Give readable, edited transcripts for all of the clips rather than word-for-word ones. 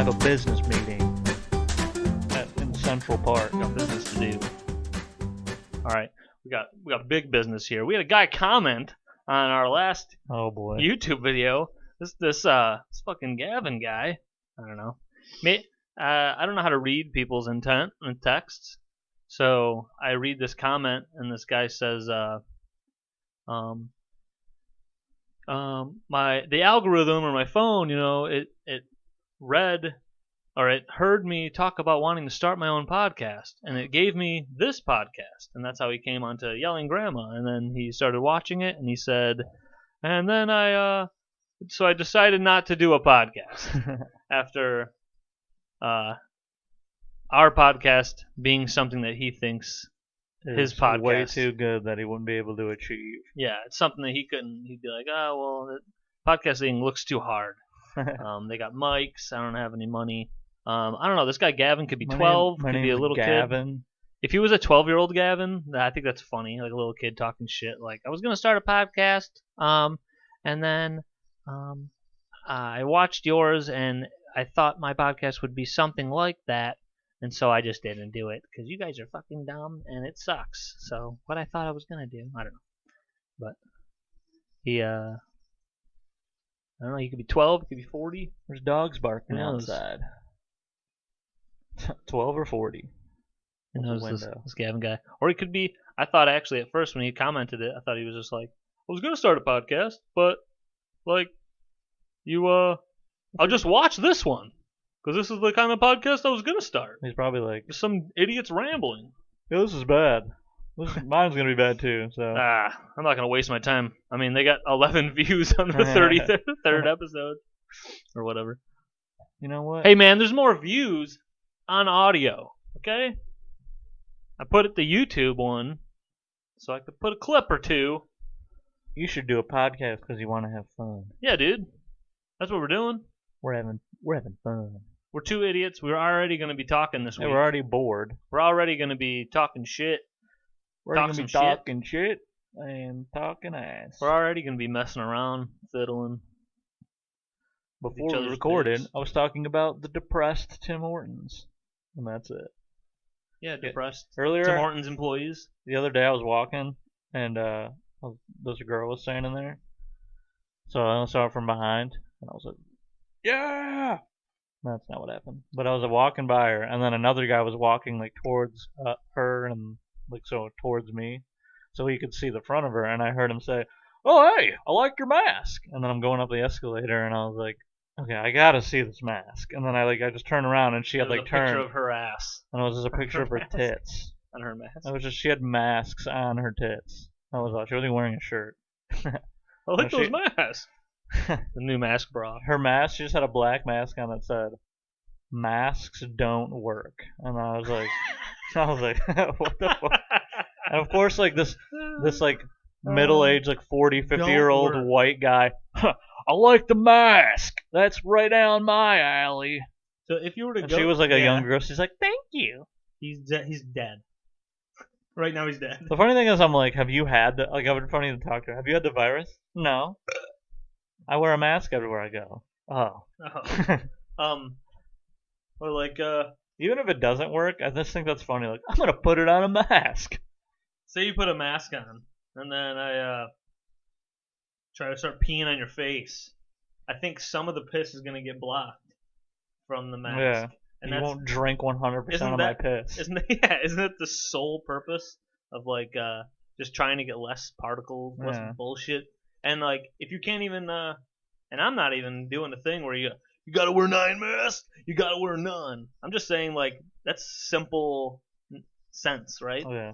have a business meeting in Central Park. We got business to do. All right, we got big business here. We had a guy comment on our last Oh boy. YouTube video. This fucking Gavin guy. I don't know. I don't know how to read people's intent in texts, so I read this comment, and this guy says, the algorithm or my phone, it read or it heard me talk about wanting to start my own podcast, and it gave me this podcast, and that's how he came onto Yelling Grandma, and then he started watching it, and he said, and then I decided not to do a podcast after our podcast being something that he thinks his podcast way too good that he wouldn't be able to achieve. Yeah, it's something that he couldn't. He'd be like, oh well, podcasting looks too hard. They got mics. I don't have any money. I don't know. This guy Gavin could be 12. Could be a little Gavin. kid. If he was a 12-year-old Gavin, I think that's funny. Like a little kid talking shit. Like, I was gonna start a podcast. And then I watched yours, and I thought my podcast would be something like that, and so I just didn't do it because you guys are fucking dumb and it sucks. So what I thought I was gonna do, I don't know. But he, I don't know. He could be 12. He could be 40. There's dogs barking Who knows? outside. 12 or 40. Who knows this Gavin guy? Or he could be. I thought actually at first when he commented it, I thought he was just like, I was gonna start a podcast, but like, I'll just watch this one because this is the kind of podcast I was gonna start. He's probably like, Just some idiots rambling. yeah, this is bad. Mine's gonna be bad too. So I'm not gonna waste my time. I mean, they got 11 views on the 33rd episode or whatever. you know what? Hey man, there's more views on audio. Okay, I put it the YouTube one, so I could put a clip or two. You should do a podcast because you want to have fun. Yeah, dude, that's what we're doing. We're having fun. We're two idiots. We're already gonna be talking this week. We're already bored. We're already gonna be talking shit. We're Talk gonna some be shit. talking shit and talking ass. We're already gonna be messing around, fiddling. Before each we other's recorded, dicks. I was talking about the depressed Tim Hortons, and that's it. Yeah, depressed. Earlier, Tim Hortons employees. the other day I was walking, and there's a girl was standing there. So I saw her from behind, and I was like, yeah! That's not what happened. But I was walking by her, and then another guy was walking like towards her and like so towards me, so he could see the front of her, and I heard him say, oh hey, I like your mask. And then I'm going up the escalator, and I was like, okay, I gotta see this mask. And then I just turned around, and she had There's like a turned, picture of her ass and it was just a picture of her mask. tits. on her mask. It was just she had masks on her tits. That was all. She wasn't wearing a shirt. I like No, those masks. The new mask bra. Her mask, she just had a black mask on that said, masks don't work. And I was like, what the fuck? And of course, like this like middle-aged, like 40, 50-year-old work. white guy, I like the mask. That's right down my alley. So if you were to And go, she was like a young girl. She's like, thank you. He's dead. Right now he's dead. The funny thing is, I'm like, have you had the, like, I would funny to talk to her. Have you had the virus? No. I wear a mask everywhere I go. Oh. Oh. Or like, Even if it doesn't work, I just think that's funny. Like, I'm gonna put it on a mask. say you put a mask on, and then I try to start peeing on your face. I think some of the piss is gonna get blocked from the mask. Yeah. And You that's, won't drink 100% isn't of that- my piss. Isn't it the sole purpose of like just trying to get less particles, less Yeah. bullshit? And like if you can't even and I'm not even doing the thing where you gotta wear 9 masks, you gotta wear none. I'm just saying like that's simple sense, right? Oh, yeah.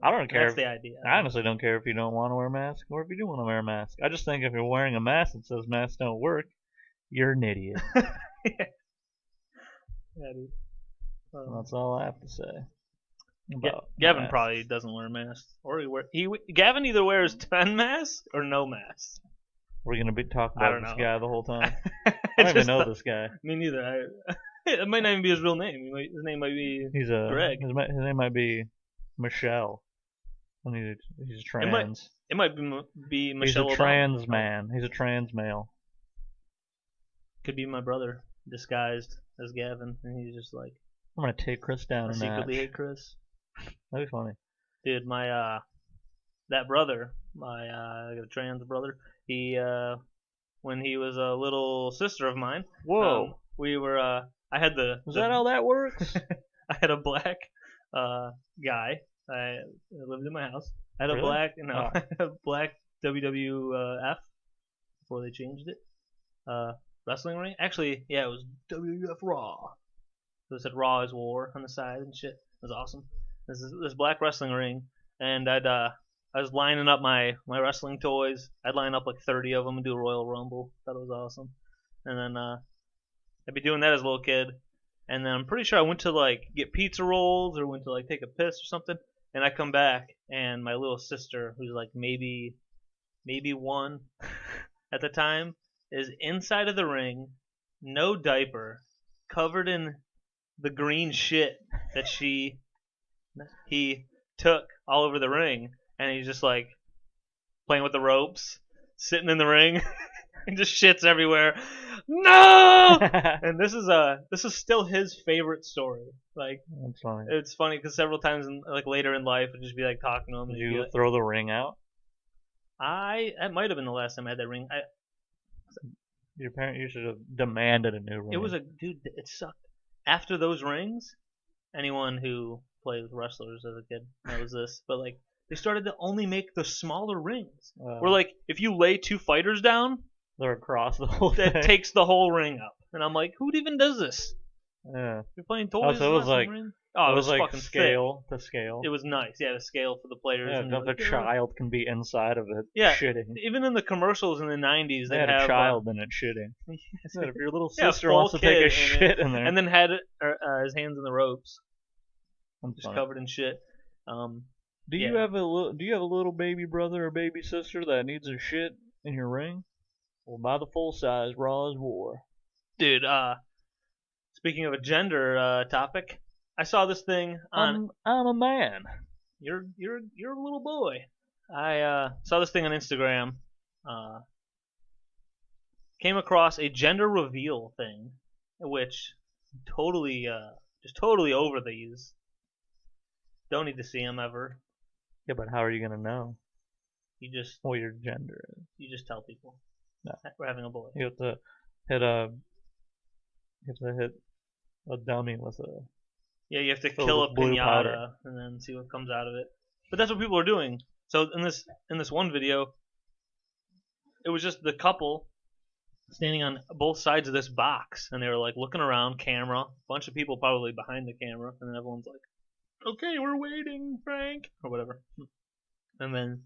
I don't care. That's the idea. I honestly don't care if you don't want to wear a mask or if you do want to wear a mask. I just think if you're wearing a mask that says masks don't work, you're an idiot. Yeah, dude. That's all I have to say. about Gavin masks. probably doesn't wear masks, or Gavin either wears 10 masks or no masks. We're gonna be talking I about don't this know. guy the whole time. I I don't even just know thought- this guy. Me neither. It might not even be his real name. His name might be. He's a Greg. His name might be Michelle. And he's trans. It might be Michelle He's a Obama. trans man. He's a trans male. Could be my brother. disguised as Gavin, and he's just like, I'm gonna take Chris down I a secretly notch. hate Chris. That'd be funny. Dude, my that brother, my trans brother, he when he was a little sister of mine, Whoa. we were I had Is that how that works? I had a black guy. I lived in my house. I had Really? a black Oh. a black WWF before they changed it. Wrestling ring. Actually, yeah, it was WWF Raw. So it said Raw is War on the side and shit. It was awesome. This black wrestling ring, and I was lining up my wrestling toys. I'd line up like 30 of them and do a Royal Rumble. Thought it was awesome. And then I'd be doing that as a little kid. And then I'm pretty sure I went to like get pizza rolls or went to like take a piss or something. And I come back and my little sister, who's like maybe one at the time, is inside of the ring, no diaper, covered in the green shit that he took all over the ring, and he's just like playing with the ropes, sitting in the ring, and just shits everywhere. No! And this is still his favorite story. Like, That's funny. it's funny because several times like later in life, I'd just be like talking to him. Did And you like, throw the ring out? that might have been the last time I had that ring. Your parent, you should have demanded a new ring. It was dude. It sucked. After those rings, anyone who played with wrestlers as a kid knows this, but like they started to only make the smaller rings. Where like if you lay two fighters down, they're across the whole that thing. takes the whole ring up. And I'm like, who even does this? Yeah. You're playing toys. So it was like ring? Oh, it it was like fucking scale thick. to scale. It was nice. Yeah, the scale for the players. Yeah, and the like, child can be inside of it. Yeah. Shitting. Even in the commercials in the 90s, They they had have a child in it shitting. If your little sister full wants to take kid a in shit in there, and then had his hands in the ropes, That's just funny. covered in shit. Do you have a little baby brother or baby sister that needs a shit in your ring? Well, buy the full size Raw is War. Dude, speaking of a gender topic, I saw this thing on. I'm a man. You're a little boy. I saw this thing on Instagram. Came across a gender reveal thing, which totally just totally over these. Don't need to see them ever. Yeah, but how are you gonna know You just what your gender is? you just tell people. No. We're having a boy. You have to hit a dummy with a. Yeah, you have to Filled kill with a blue pinata powder. and then see what comes out of it. But that's what people are doing. So in this one video, it was just the couple standing on both sides of this box, and they were like looking around, camera, bunch of people probably behind the camera, and then everyone's like, "Okay, we're waiting, Frank," or whatever. And then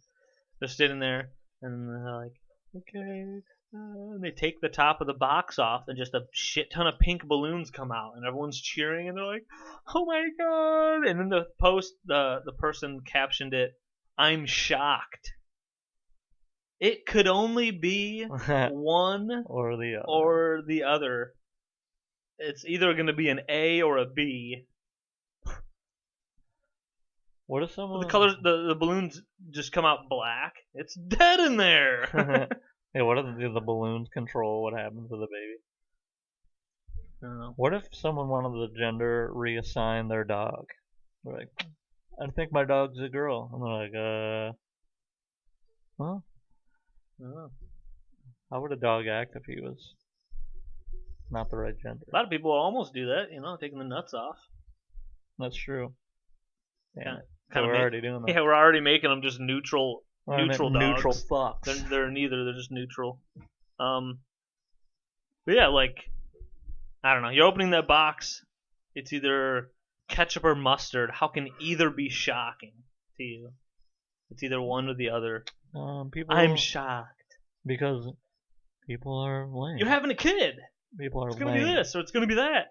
they're sitting there, and they're like, "Okay." And they take the top of the box off, and just a shit ton of pink balloons come out, and everyone's cheering, and they're like, "Oh my god!" And then the person captioned it, "I'm shocked." It could only be one or the other. or the other. It's either going to be an A or a B. What if someone? The colors, the balloons just come out black. It's dead in there. Hey, what if the balloons control what happens to the baby? I don't know. What if someone wanted the gender reassign their dog? They're like, I think my dog's a girl. And they're like, huh? I don't know. How would a dog act if he was not the right gender? A lot of people almost do that, taking the nuts off. That's true. Yeah. So Kinda we're already doing that. Yeah, we're already making them just neutral dogs. Neutral fucks. They're neither. They're just neutral. But yeah, like I don't know. You're opening that box. It's either ketchup or mustard. How can either be shocking to you? It's either one or the other. I'm shocked. Because people are lame. You're having a kid. People are It's gonna lame. be this or it's gonna be that.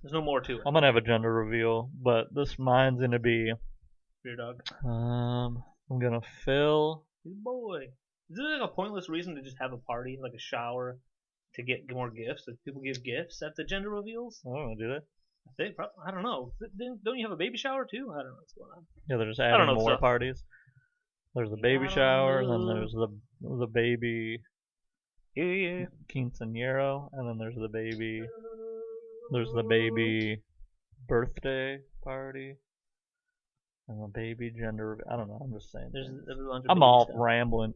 There's no more to it. I'm gonna have a gender reveal, but mine's gonna be. Your dog. I'm gonna fill. Good boy. Is there like a pointless reason to just have a party, like a shower, to get more gifts? Like people give gifts at the gender reveals? I don't know, do they? I don't know. Don't you have a baby shower too? I don't know what's going on. Yeah, they're just don't adding know more stuff. parties. There's the baby shower, then there's the baby Yeah. quinceañero, and then there's the baby. There's the baby birthday party, and the baby gender. I don't know. I'm just saying. There's things. a bunch of I'm baby all stuff. rambling.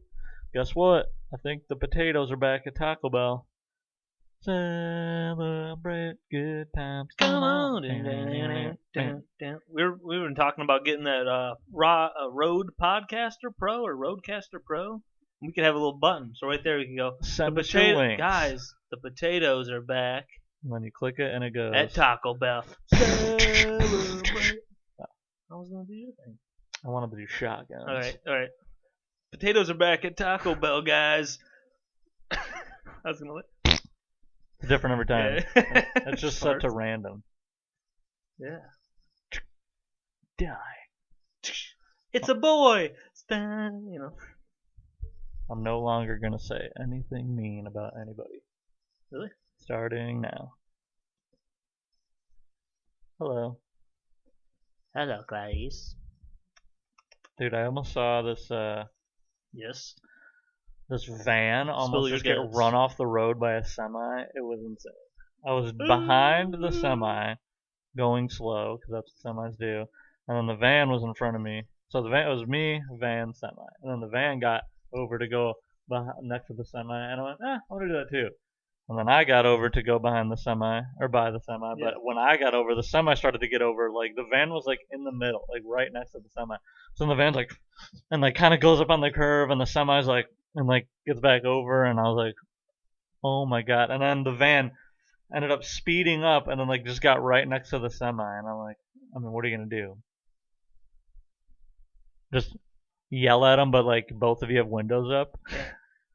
Guess what? I think the potatoes are back at Taco Bell. Celebrate good times. Come on. We've been talking about getting that Rode Podcaster Pro or Rodecaster Pro. We could have a little button, so right there we can go. Send us your links. Guys, the potatoes are back And then you click it and it goes. at Taco Bell. Celebrate. I was gonna do your thing. I want to do shotguns. All right. Potatoes are back at Taco Bell, guys. I was gonna let. Different every time. Yeah. It's just set to random. Yeah. Die. It's a boy. You know. I'm no longer gonna say anything mean about anybody. Really? Starting now. Hello. Hello, guys. Dude, I almost saw this Yes. this van almost your just get guts. run off the road by a semi. It was insane. I was behind the semi, going slow because that's what semis do, and then the van was in front of me. So the van, it was me, van, semi, and then the van got over to go next to the semi, and I went, I want to do that too. And then I got over to go behind the semi or by the semi, Yeah. but when I got over, the semi started to get over. Like the van was like in the middle, like right next to the semi. So then the van's like, and like kind of goes up on the curve, and the semi's like, and like gets back over, and I was like, oh my god. And then the van ended up speeding up, and then like just got right next to the semi, and I'm like, I mean, what are you gonna do? Just yell at them, but like both of you have windows up.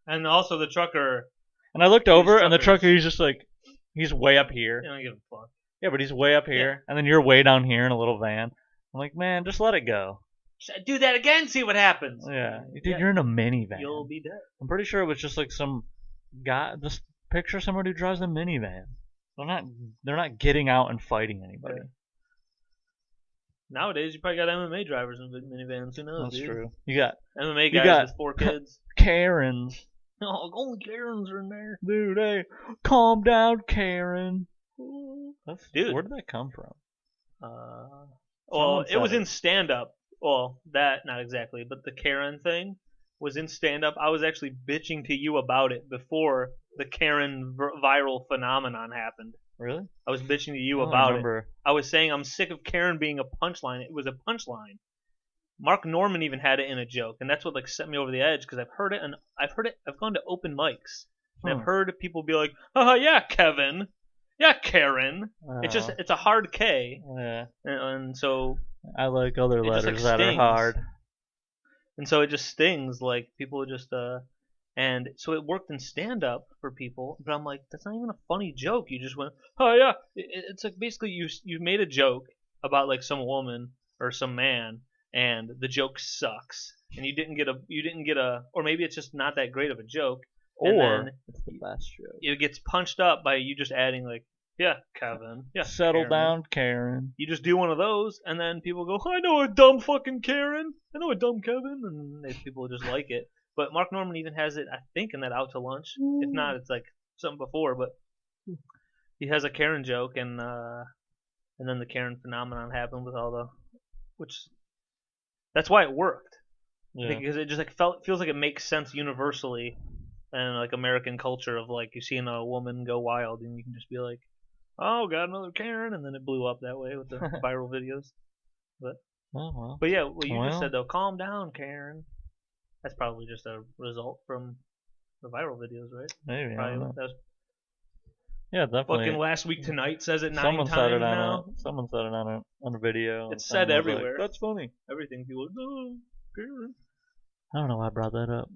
And also the trucker. And I looked over, and the truckers. trucker, he's just like, he's way up here. I don't give a fuck. Yeah, but he's way up here, and then you're way down here in a little van. I'm like, man, just let it go. Do that again, see what happens. Yeah, dude, you're in a minivan. You'll be dead. I'm pretty sure it was just like some guy. Just picture somebody who drives a minivan. They're not getting out and fighting anybody. Yeah. Nowadays, you probably got MMA drivers in minivans. Who knows? That's dude? true. You got MMA You guys got- with 4 kids. Karens. Oh, only Karens are in there. Dude, hey, calm down, Karen. Dude. Where did that come from? Well, Someone it was said in stand-up. Well, that not exactly, but the Karen thing was in stand-up. I was actually bitching to you about it before the Karen viral phenomenon happened. Really? I was bitching to you I don't about remember. it. I was saying I'm sick of Karen being a punchline. It was a punchline. Mark Norman even had it in a joke, and that's what like set me over the edge because I've heard it and I've gone to open mics and I've heard people be like, "Oh yeah, Kevin, yeah, Karen." It's just it's a hard K, Yeah. and so I like other it just, letters like, that are stings. hard. and so it just stings. Like people just and so it worked in stand up for people, but I'm like, that's not even a funny joke. You just went, "Oh yeah," it's like basically you made a joke about like some woman or some man. And the joke sucks, and you didn't get a, or maybe it's just not that great of a joke, and Or then it's the best joke. it gets punched up by you just adding like, yeah, Kevin, yeah, Settle Karen. down, Karen. You just do one of those, and then people go, I know a dumb fucking Karen, I know a dumb Kevin, and people just like it. But Mark Norman even has it, I think, in that Out to Lunch. If not, it's like something before, but he has a Karen joke, and then the Karen phenomenon happened with all the, which. That's why it worked. Yeah. Because it just like feels like it makes sense universally in like American culture of like you seeing a woman go wild and you can just be like, oh, got another Karen, and then it blew up that way with the viral videos. But yeah, what you just said though, calm down, Karen. That's probably just a result from the viral videos, right? Maybe. Probably, I don't know. that was Yeah, definitely. fucking Last Week Tonight says it 9 Someone times said it now. Someone said it on a video. It's said everywhere. Like, that's funny. Everything people are like, oh, Karen. I don't know why I brought that up.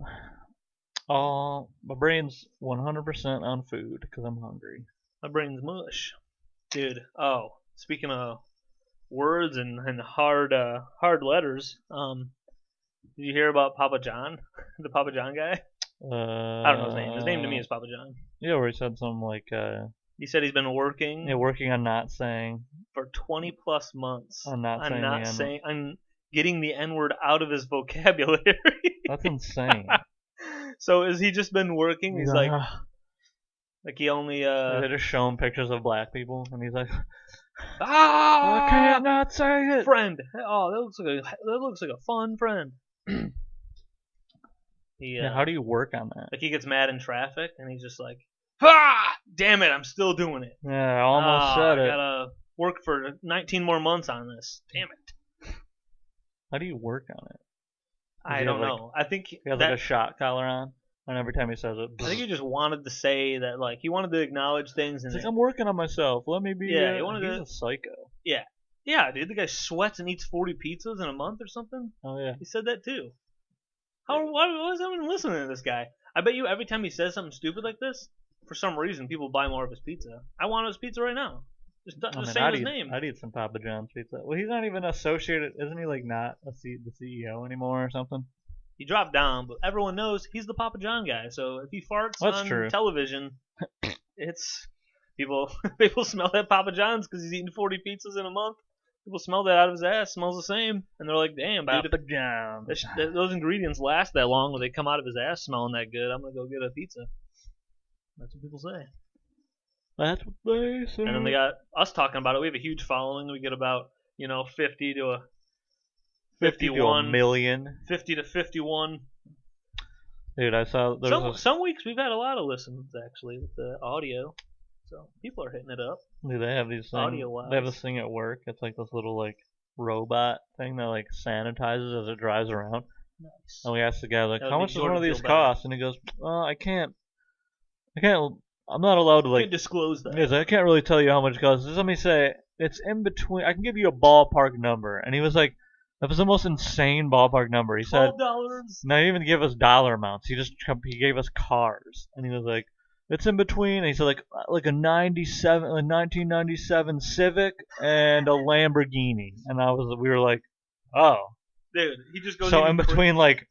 Oh, my brain's 100% on food because I'm hungry. My brain's mush. Dude, oh, speaking of words and hard letters, did you hear about Papa John? The Papa John guy? I don't know his name. His name to me is Papa John. Yeah, where he said something like, he said he's been working working on not saying for 20 plus months on on getting the N-word out of his vocabulary. That's insane. So has he just been working? He's like "Ah." he only They just show him pictures of black people, and he's like, I ah can't not say it. friend. Oh, that looks like a fun friend. He Yeah, how do you work on that? like he gets mad in traffic and he's just like, ah, damn it, I'm still doing it. Yeah, I almost said I it. gotta work for 19 more months on this. Damn it. How do you work on it? I don't know. I think He has like a shot collar on, and every time he says it, I think he just wanted to say that, like, he wanted to acknowledge things. And he's like, I'm working on myself. Let me be. Yeah, he wanted he's to. a psycho. Yeah, dude, the guy sweats and eats 40 pizzas in a month or something. Oh yeah. He said that too. Why is everyone listening to this guy? I bet you every time he says something stupid like this, for some reason, people buy more of his pizza. I want his pizza right now. Just say his name. I'd eat some Papa John's pizza. Well, he's not even associated. Isn't he like not the CEO anymore or something? He dropped down, but everyone knows he's the Papa John guy. So if he farts on true. television, it's people. People smell that Papa John's because he's eating 40 pizzas in a month. People smell that out of his ass. Smells the same, and they're like, "Damn, dude, Papa John's. those ingredients last that long when they come out of his ass smelling that good, I'm gonna go get a pizza." That's what people say. That's what they say. And then they got us talking about it. We have a huge following. We get about 50 to 51 a million. 50 to 51. Dude, I saw Some weeks we've had a lot of listens actually with the audio. So people are hitting it up. Dude, they have these things. Audio-wise. They have this thing at work. It's like this little like robot thing that like sanitizes as it drives around. Nice. And we asked the guy like, That would how make much does one Jordan of these feel better. cost? And he goes, I can't. I'm not allowed to I like. can't disclose that. Yes, I can't really tell you how much it costs. Just let me say it's in between. I can give you a ballpark number. And he was like, that was the most insane ballpark number. He said, $12. not even give us dollar amounts. He gave us cars, and he was like, it's in between. And he said like a 1997 Civic and a Lamborghini. And we were like, oh, Dude, he just goes so even in between like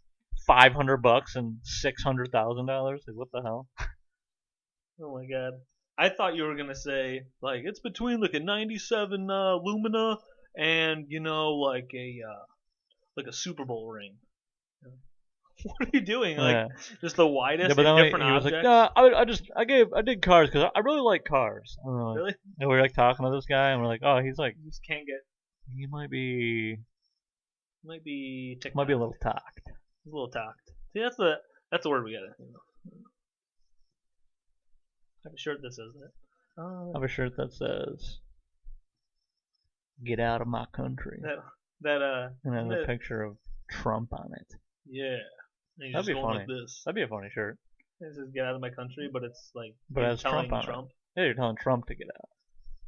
$500 and $600,000. Like what the hell? Oh my god. I thought you were gonna say like it's between like a '97 Lumina and like a Super Bowl ring. What are you doing? Like Yeah. just the widest Yeah, but and then different he was objects? like, I did cars because I really like cars. And we're like, Really? and we were like talking to this guy, and we're like, oh, he's like, You just can't get. he might be Might be TikTok. a little talked. He's a little talked. See, that's the word we gotta. I have a shirt that says that. I have a shirt that says, "Get out of my country," and has a picture of Trump on it. Yeah. And That'd be funny. Like this. That'd be a funny shirt. It says "Get out of my country," but it's like But it has telling Trump on it. Yeah, you're telling Trump to get out.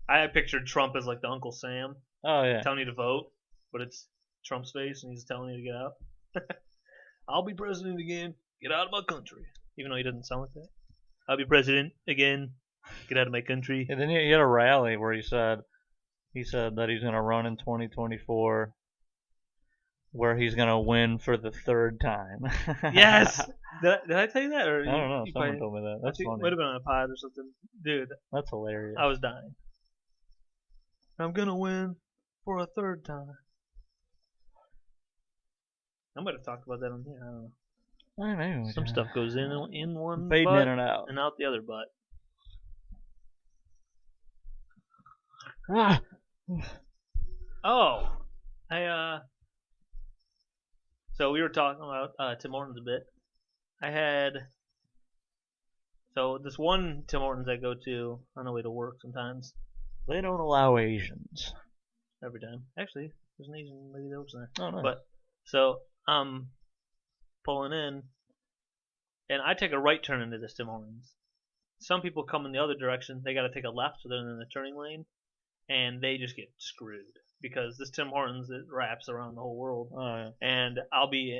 I pictured Trump as like the Uncle Sam Oh yeah. telling you to vote, but it's Trump's face and he's telling you to get out. I'll be president again. Get out of my country. Even though he doesn't sound like that. I'll be president again. Get out of my country. And then he had a rally where he said that he's gonna run in 2024, where he's gonna win for the third time. Yes. Did I tell you that? Or I don't know. Someone told me that. That's funny. It might have been on a pod or something. Dude, That's hilarious. I was dying. I'm gonna win for a third time. I might have talked about that on here. I don't know. I don't know. Some stuff goes in one Fading butt in and out. the other butt. Ah. Oh, so we were talking about Tim Hortons a bit. So this one Tim Hortons I go to on the way to work sometimes. They don't allow Asians. Every time. Actually, there's an Asian lady that works there. Oh no. But so I'm pulling in, and I take a right turn into this Tim Hortons. Some people come in the other direction. They got to take a left, so they're in the turning lane, and they just get screwed because this Tim Hortons it wraps around the whole world. Oh yeah. And I'll be,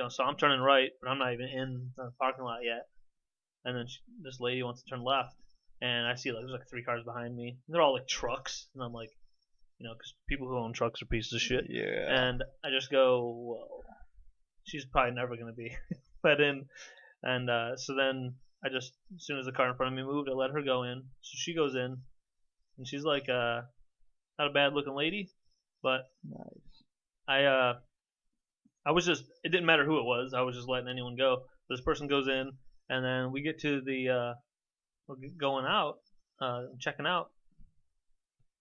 so I'm turning right, but I'm not even in the parking lot yet. And then this lady wants to turn left, and I see there's like 3 cars behind me. And they're all like trucks, and I'm like, because people who own trucks are pieces of shit. Yeah. And I just go, whoa, she's probably never gonna be let in. And so then I just, as soon as the car in front of me moved, I let her go in. So she goes in, and she's like, not a bad looking lady, but Nice. I it didn't matter who it was. I was just letting anyone go. This person goes in, and then we get to we're going out, checking out.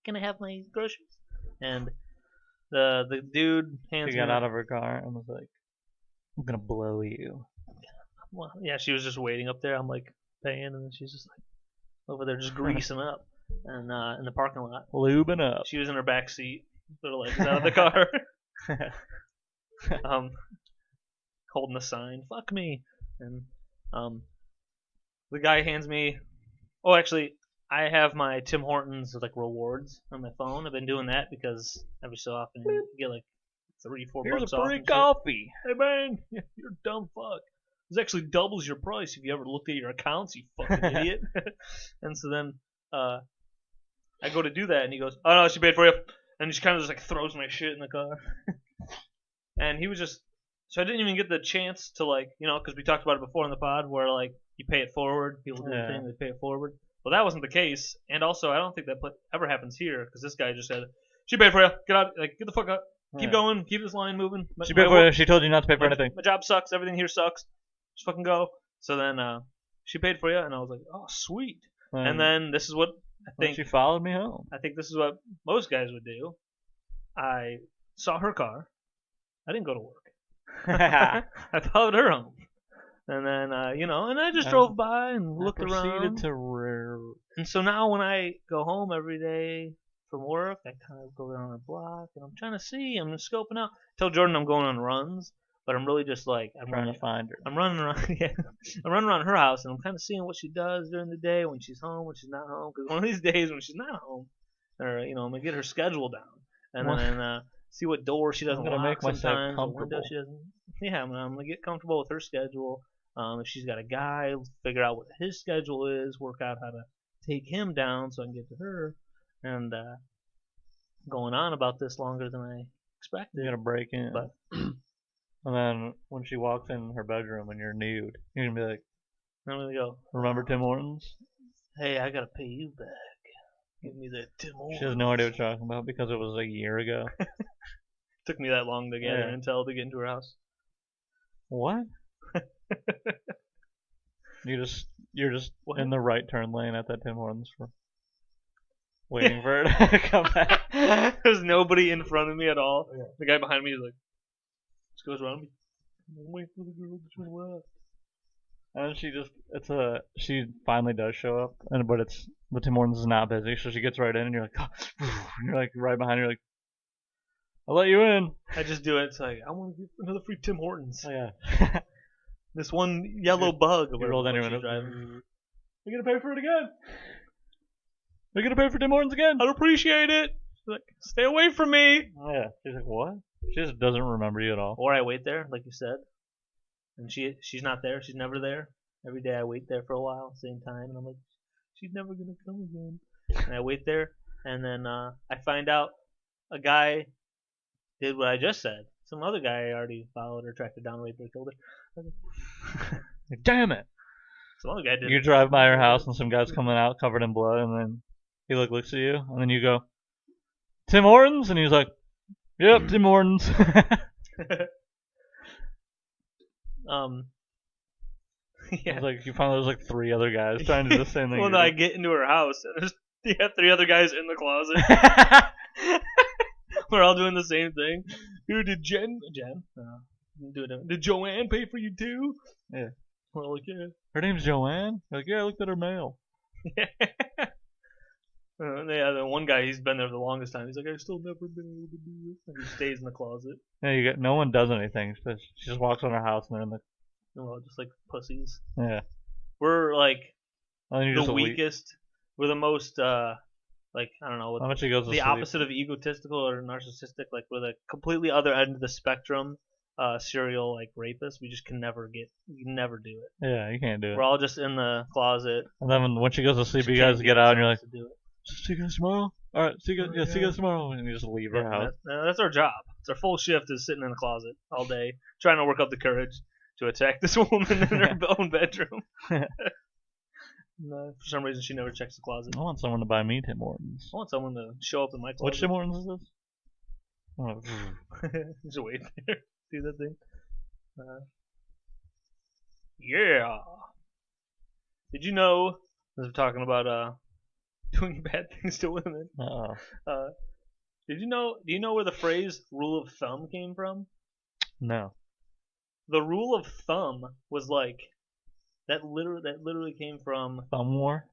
Can I have my groceries? And the dude hands She me. got out of her car and was like, "I'm gonna blow you." Well, yeah, she was just waiting up there. I'm like paying, and then she's just like over there just greasing up, and in the parking lot. Lubing up. She was in her back seat, with her legs out of the car, holding the sign, "Fuck me," and the guy hands me. Oh, actually, I have my Tim Hortons like rewards on my phone. I've been doing that because every so often you get like $3-4 Here's bucks a off. free and shit. coffee. Hey man, you're a dumb fuck. This actually doubles your price if you ever looked at your accounts, you fucking idiot. And so then I go to do that, and he goes, "Oh no, she paid for you," and she kind of just like throws my shit in the car. And he was just, so I didn't even get the chance to like, because we talked about it before in the pod, where like you pay it forward, people do the thing, they pay it forward. Well, that wasn't the case, and also I don't think that ever happens here, because this guy just said, "She paid for you, get out, like get the fuck up, keep going, keep this line moving." She paid for you. She told you not to pay for anything. My job sucks. Everything here sucks. Just fucking go. So then she paid for you, and I was like, "Oh, sweet." And then this is what I think. She followed me home. I think this is what most guys would do. I saw her car. I didn't go to work. I followed her home, and then and I just drove by and looked around. And so now when I go home every day from work, I kind of go down the block, and I'm trying to see. I'm scoping out. Tell Jordan I'm going on runs. But I'm really just like I'm trying to find her. I'm running around. Yeah, I'm running around her house, and I'm kind of seeing what she does during the day, when she's home, when she's not home. Because one of these days when she's not home, or I'm gonna get her schedule down, and then see what door she doesn't lock make sometimes, what window she doesn't. Yeah, I'm gonna get comfortable with her schedule. If she's got a guy, figure out what his schedule is, work out how to take him down so I can get to her, and going on about this longer than I expected. You gotta break in, but. And then when she walks in her bedroom and you're nude, you're gonna be like, I'm gonna go, "Remember Tim Hortons? Hey, I gotta pay you back. Give me that Tim Hortons." She has no idea what you're talking about because it was a year ago. Took me that long to gather intel to get into her house. What? You're just in the right turn lane at that Tim Hortons for waiting for her to come back. There's nobody in front of me at all. Yeah. The guy behind me is like, just goes around me. Wait for the girl to turn left. And she finally does show up, but the Tim Hortons is not busy, so she gets right in, and you're like, oh, and you're like right behind her, you're like, "I'll let you in." I just do it. It's like, I want to get another free Tim Hortons. Oh, yeah. This one yellow bug. You roll down your window. You're gonna pay for it again. You're gonna pay for Tim Hortons again. I'd appreciate it. She's like, stay away from me. Oh yeah. She's like, what? She just doesn't remember you at all. Or I wait there, like you said, and she's not there. She's never there. Every day I wait there for a while, same time, and I'm like, she's never gonna come again. And I wait there, and then I find out a guy did what I just said. Some other guy already followed her, tracked her down, raped her, killed her. Damn it! Some other guy did. You drive by her house and some guy's coming out covered in blood, and then he looks at you, and then you go, "Tim Hortons?" And he's like, "Yep, Tim Hortons." Yeah. It's like you find there's like 3 other guys trying to do the same thing. Well, no, I get into her house and there's 3 other guys in the closet. We're all doing the same thing. Dude, did did Joanne pay for you too? Yeah. We're all like, yeah. Her name's Joanne? Like, yeah, I looked at her mail. Yeah, the one guy, he's been there the longest time. He's like, I've still never been able to do this. And he stays in the closet. Yeah, no one does anything. She just walks on her house and they're in the... Well, just like pussies. Yeah. We're like the weakest. We're the most, like, I don't know. How much he goes to the sleep? Opposite of egotistical or narcissistic. Like, we're the completely other end of the spectrum. Serial like rapist. We just can never do it. Yeah, you can't do it. We're all just in the closet. And then when she goes to sleep, you guys get out and you're like, "See you guys tomorrow? Alright, see you guys tomorrow." And you just leave her house. That's our job. It's our full shift is sitting in the closet all day, trying to work up the courage to attack this woman in her own bedroom. No, for some reason, she never checks the closet. I want someone to buy me Tim Hortons. I want someone to show up in my closet. Which Tim Hortons is this? Just wait there. Do that thing. Yeah. Did you know? As we're talking about doing bad things to women. Uh-oh. Did you know? Do you know where the phrase "rule of thumb" came from? No. The rule of thumb was like that. Literally came from Thumb war?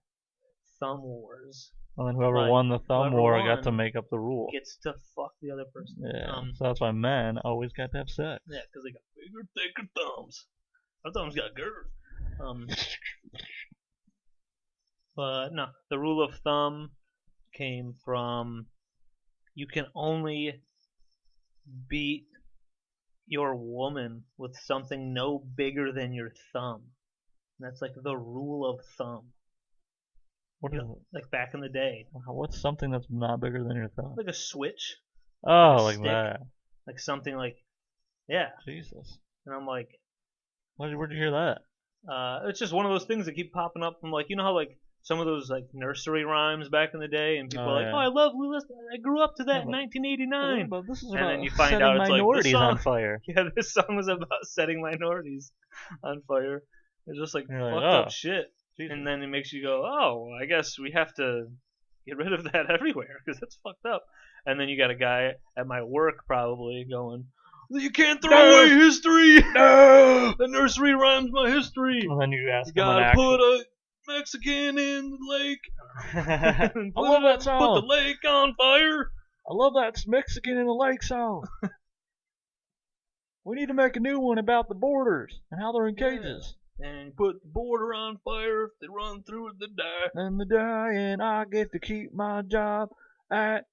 Thumb Wars. And then whoever Like, won the thumb whoever war got to won make up the rule. Gets to fuck the other person. Yeah. So that's why men always got to have sex. Yeah, because they got bigger, thicker thumbs. Our thumbs got girth. But no, the rule of thumb came from you can only beat your woman with something no bigger than your thumb. And that's like the rule of thumb. What is it? Like back in the day. What's something that's not bigger than your thumb? Like a switch. Oh, like like stick. that. Like something like, yeah. Jesus. And I'm like, where'd you hear that? it's just one of those things that keep popping up from like, you know how like some of those like nursery rhymes back in the day, and people are like, yeah. oh, I love Lewis. I grew up to that in 1989. But this is And about then you find setting out it's like, minorities this song- on fire. Yeah, this song was about setting minorities on fire. It's just like You're like, fucked oh, up shit. Jesus. And then it makes you go, oh, I guess we have to get rid of that everywhere because that's fucked up. And then you got a guy at my work probably going, you can't throw away history. No! The nursery rhymes my history. And then you ask You them an gotta actual... put a Mexican in the lake. I love that song. Put the lake on fire. I love that Mexican in the lake song. We need to make a new one about the borders and how they're in cages. And put the border on fire. If they run through it, they die. And the die, and I get to keep my job at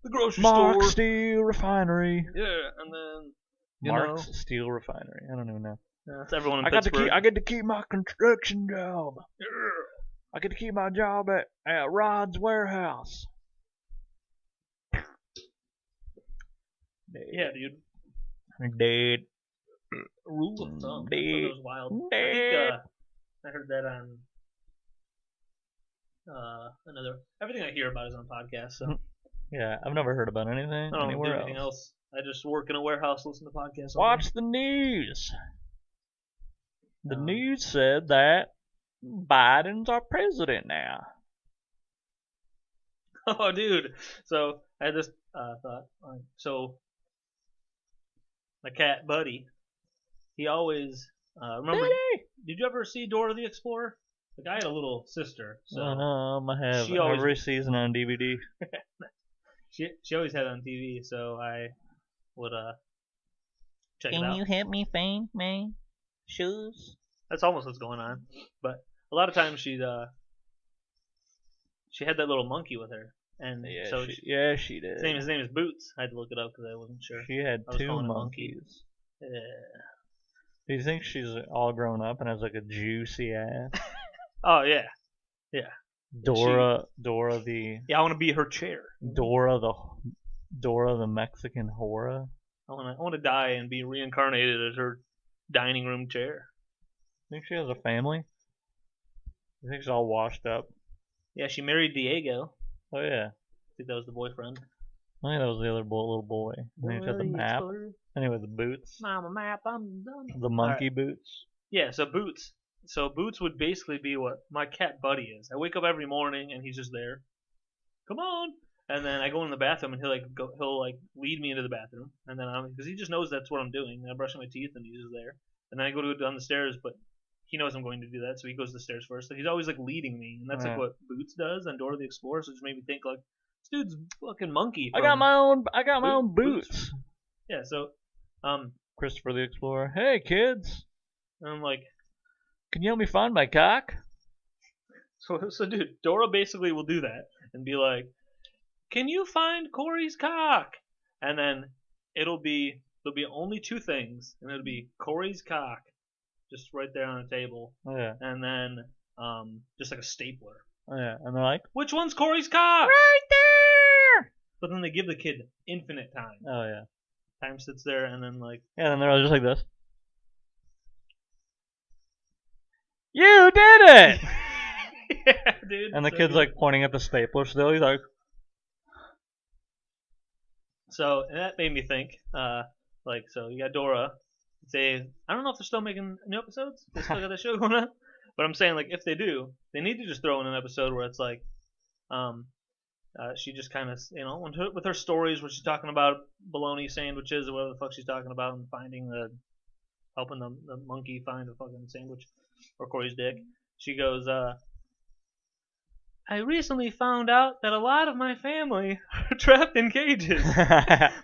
The grocery Mark store. Steel Refinery. Yeah, and then Mark's Steel Refinery. I don't even know. that's everyone in I Pittsburgh. get to keep my construction job. Yeah. I get to keep my job at Rod's warehouse. Yeah, dude. Dead. Rule of thumb. I thought Dead. that was wild. I Dead. think I heard that on another. Everything I hear about is on podcasts. So Yeah, I've never heard about anything I don't do anywhere anything else. I just work in a warehouse, listen to podcasts. Watch the news. The Um, news said that Biden's our president now. Oh, dude. So I had this thought. So my cat Buddy, he always remember. Daddy! Did you ever see Dora the Explorer? Like I had a little sister, so I have she always- every season on DVD. she always had it on TV. So I would check it out. help me find my shoes? That's almost what's going on. But a lot of times she had that little monkey with her, and Yeah, so she did. his name is Boots. I had to look it up because I wasn't sure. She had I was 2 calling it Monkey. monkeys. Yeah. Do you think she's all grown up and has like a juicy ass? Oh yeah. Dora the Yeah, I want to be her chair. Dora the Mexican horror. I want to die and be reincarnated as her dining room chair. Think she has a family? I think she's all washed up. Yeah, she married Diego. Oh yeah. I think that was the boyfriend. I think that was the other little boy. And then he's got the map. Anyway, the boots. Mama map, I'm done. The monkey boots. Yeah, so Boots. So Boots would basically be what my cat Buddy is. I wake up every morning and he's just there. Come on. And then I go in the bathroom and he'll lead me into the bathroom, and then because he just knows that's what I'm doing. I'm brushing my teeth and he's just there. And then I go down the stairs, but he knows I'm going to do that, so he goes to the stairs first. So he's always like leading me, and that's like what Boots does on Dora the Explorer. So it just made me think like, this dude's fucking monkey. I got my own boots. Yeah. So Christopher the Explorer. Hey kids, I'm like, can you help me find my cock? so dude, Dora basically will do that and be like, can you find Corey's cock? And then there'll be only 2 things, and it'll be Corey's cock, just right there on the table. Oh yeah. And then just like a stapler. Oh yeah. And they're like, Which one's Corey's cock? right there. But then they give the kid infinite time. Oh yeah. Time sits there, and then like, Yeah. And they're all just like this. You did it. yeah, dude. And the so kid's good. like pointing at the stapler still. He's like, So and that made me think. Like, so you got Dora. I don't know if they're still making new episodes. They still got that show going on. But I'm saying, like, if they do, they need to just throw in an episode where it's like, she just kind of, with her stories where she's talking about bologna sandwiches or whatever the fuck she's talking about, and helping the monkey find a fucking sandwich, or Corey's dick. She goes, I recently found out that a lot of my family are trapped in cages.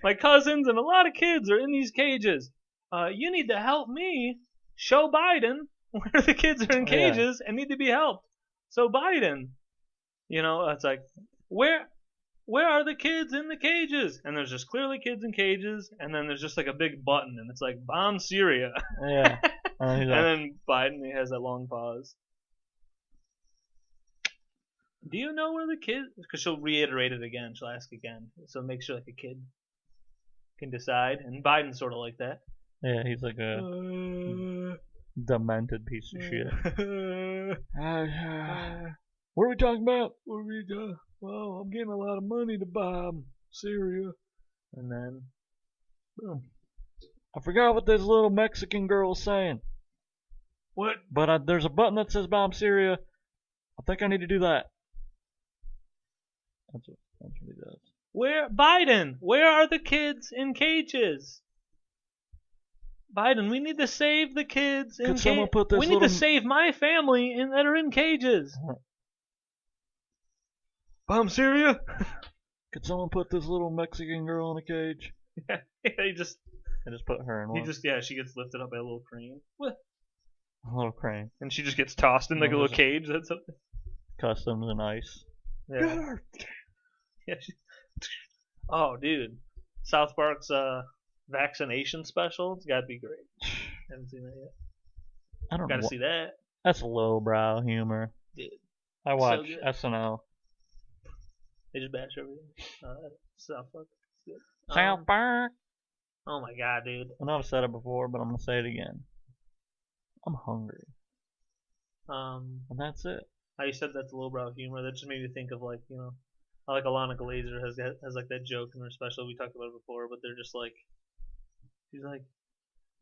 My cousins and a lot of kids are in these cages. You need to help me show Biden where the kids are in cages and need to be helped. So Biden, it's like, where are the kids in the cages? And there's just clearly kids in cages, and then there's just like a big button, and it's like, bomb Syria. Yeah. And then Biden, he has that long pause. Do you know where the kids? Because she'll reiterate it again. She'll ask again. So make sure like a kid can decide. And Biden's sort of like that. Yeah, he's like a demented piece of shit. What are we talking about? Well, I'm getting a lot of money to buy Syria. And then, boom. I forgot what this little Mexican girl was saying. What? But there's a button that says bomb Syria. I think I need to do that. That's what he does. Biden, where are the kids in cages? Biden, we need to save the kids in cages. We need to save my family that are in cages. Bomb Syria? Could someone put this little Mexican girl in a cage? Yeah, they just put her in one. She gets lifted up by a little crane. What? A little crane. And she just gets tossed in like a little cage. That's something. Customs and ice. Yeah. Yeah. Oh, dude. South Park's vaccination special. It's got to be great. Haven't seen that yet. I don't know. Got to see that. That's lowbrow humor. Dude. I watch SNL. They just bash everything. South Park. South Park. Oh my god, dude. I know I've said it before, but I'm gonna say it again. I'm hungry. And that's it. How you said that's lowbrow humor? That just made me think of like, I like Alana Glazer has like that joke in her special we talked about it before, but they're just like, she's like,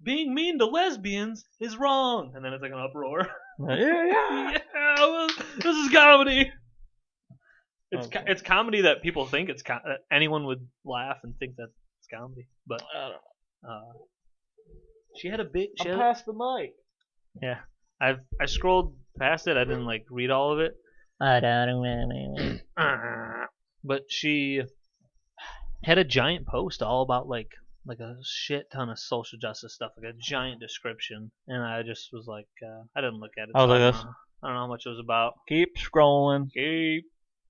being mean to lesbians is wrong, and then it's like an uproar. Yeah. Well, this is comedy. It's comedy that people think that anyone would laugh and think that it's comedy, but I don't know. She had a big. I'm past the mic. Yeah, I scrolled past it. I didn't like read all of it. But she had a giant post all about like a shit ton of social justice stuff, like a giant description, and I just was like, I didn't look at it. I was like this. I don't know how much it was about. Keep scrolling.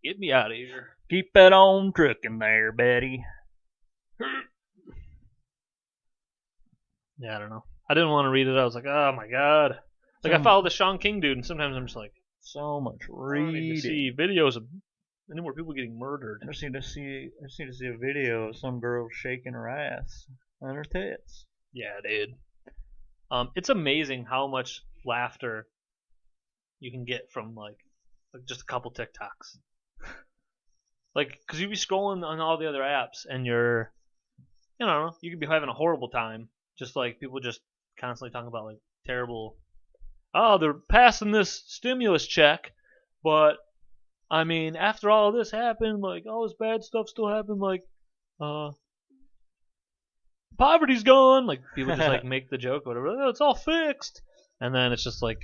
Get me out of here. Keep it on trucking there, Betty. Yeah, I don't know. I didn't want to read it. I was like, oh my god. Like I follow the Sean King dude, and sometimes I'm just like, so much reading. I need to see videos of any more people getting murdered. I just need to see a video of some girl shaking her ass on her tits. Yeah, dude. It's amazing how much laughter you can get from like just a couple TikToks. Like, cause you be scrolling on all the other apps, and you could be having a horrible time. Just like people just constantly talking about like terrible. Oh, they're passing this stimulus check, but I mean, after all this happened, like all this bad stuff still happened. Like, poverty's gone. Like people just like make the joke or whatever. Oh, it's all fixed, and then it's just like,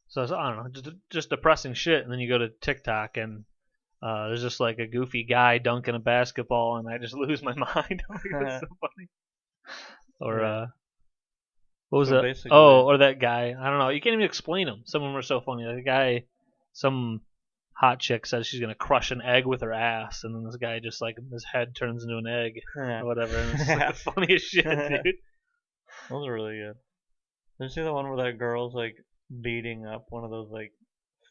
so I don't know, just depressing shit. And then you go to TikTok and there's just like a goofy guy dunking a basketball, and I just lose my mind. It's so funny. Or what was it? Oh, or that guy. I don't know. You can't even explain them. Some of them are so funny. Like the guy, some hot chick says she's gonna crush an egg with her ass, and then this guy just like his head turns into an egg or whatever. And it's like the funniest shit, dude. Those are really good. Did you see the one where that girl's like beating up one of those like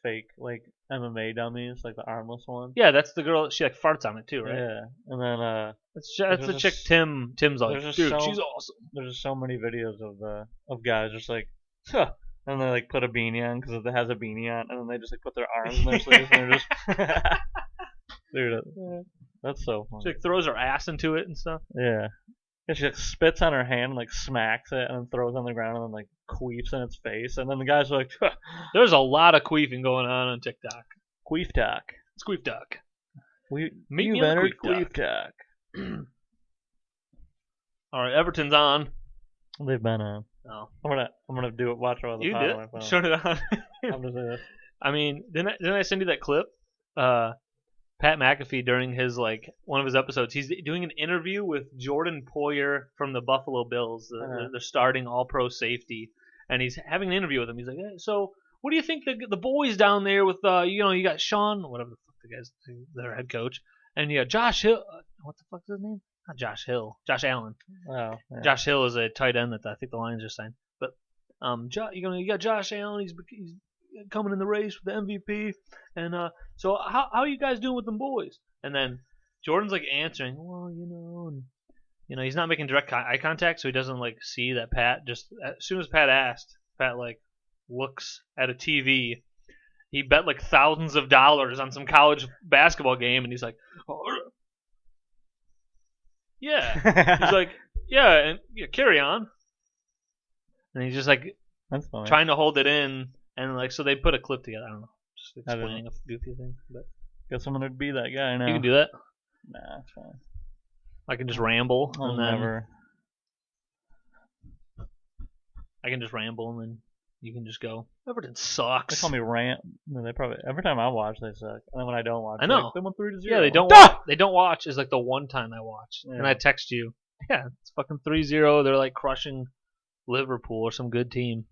fake like MMA dummies, like the armless one? Yeah, that's the girl. She like farts on it too, right? Yeah, and then that's the chick. Tim's like, dude, she's awesome. There's just so many videos of guys just like, huh, and they like put a beanie on because it has a beanie on, and then they just like put their arms in their sleeves, and they're just, dude, That's so She funny. like throws her ass into it and stuff. Yeah. And she like spits on her hand and like smacks it and then throws it on the ground and then like queefs in its face. And then the guy's like, There's a lot of queefing going on TikTok. queef talk. Squeef duck. We, Meet you've me on the entered queef queef talk. All right, Everton's on. They've been on. Oh, I'm gonna do it. Watch it on the you pod did. on my phone. Shut it on. I'm just saying. I mean, didn't I send you that clip? Pat McAfee during his one of his episodes, he's doing an interview with Jordan Poyer from the Buffalo Bills. They're starting All-Pro safety, and he's having an interview with him. He's like, hey, so what do you think the boys down there with you got Sean, whatever the fuck the guy's their head coach, and you got Josh Hill. What the fuck's his name? Not Josh Hill. Josh Allen. Oh, yeah. Josh Hill is a tight end that I think the Lions just signed. But you got Josh Allen. He's coming in the race with the MVP. And so how are you guys doing with them boys? And then Jordan's like answering, well, he's not making direct eye contact, so he doesn't like see that Pat. Just as soon as Pat asked, Pat like looks at a TV. He bet like thousands of dollars on some college basketball game, and he's like, oh, yeah. He's like, yeah, and carry on. And he's just like That's funny. trying to hold it in, and like so they put a clip together. I don't know, just explaining a goofy thing. But Guess I'm gonna be that guy now. you can do that. Nah, it's fine. I can just ramble, I'll and then never. I can just ramble, and then you can just go. Everton They sucks. call me rant. No, they probably every time I watch they suck, and then when I don't watch, I they're know. like, they won 3-0. Yeah, they don't. Ah! They don't watch. Is like the one time I watch, and Yeah. I text you. Yeah, it's fucking 3-0. They're like crushing Liverpool or some good team.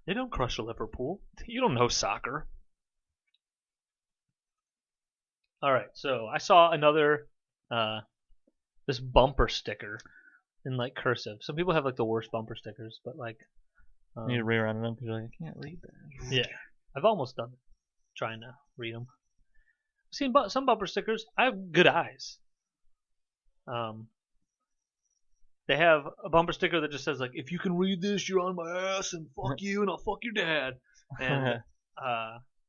They don't crush Liverpool. You don't know soccer. All right, so I saw another this bumper sticker in like cursive. Some people have like the worst bumper stickers, but like You need to rerun them because you're like, I can't read that. yeah, I've almost done it, trying to read them. I've seen some bumper stickers. I have good eyes. They have a bumper sticker that just says like, if you can read this, you're on my ass, and fuck you, and I'll fuck your dad, and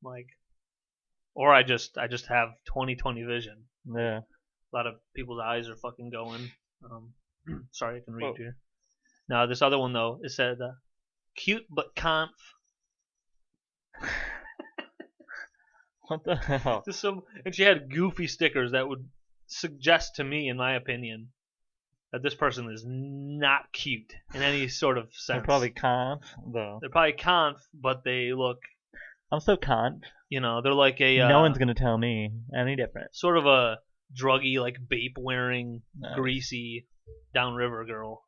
like, or I just have 20/20 vision. Yeah. A lot of people's eyes are fucking going. Sorry, I can read Whoa. here. Now this other one though, it said cute but conf. What the hell? Just some, and she had goofy stickers that would suggest to me, in my opinion, that this person is not cute in any sort of sense. They're probably conf though. They're probably conf, but they look, I'm so conf. they're like a No one's gonna tell me any different. sort of a druggy, like bape wearing, Nice. greasy, downriver girl.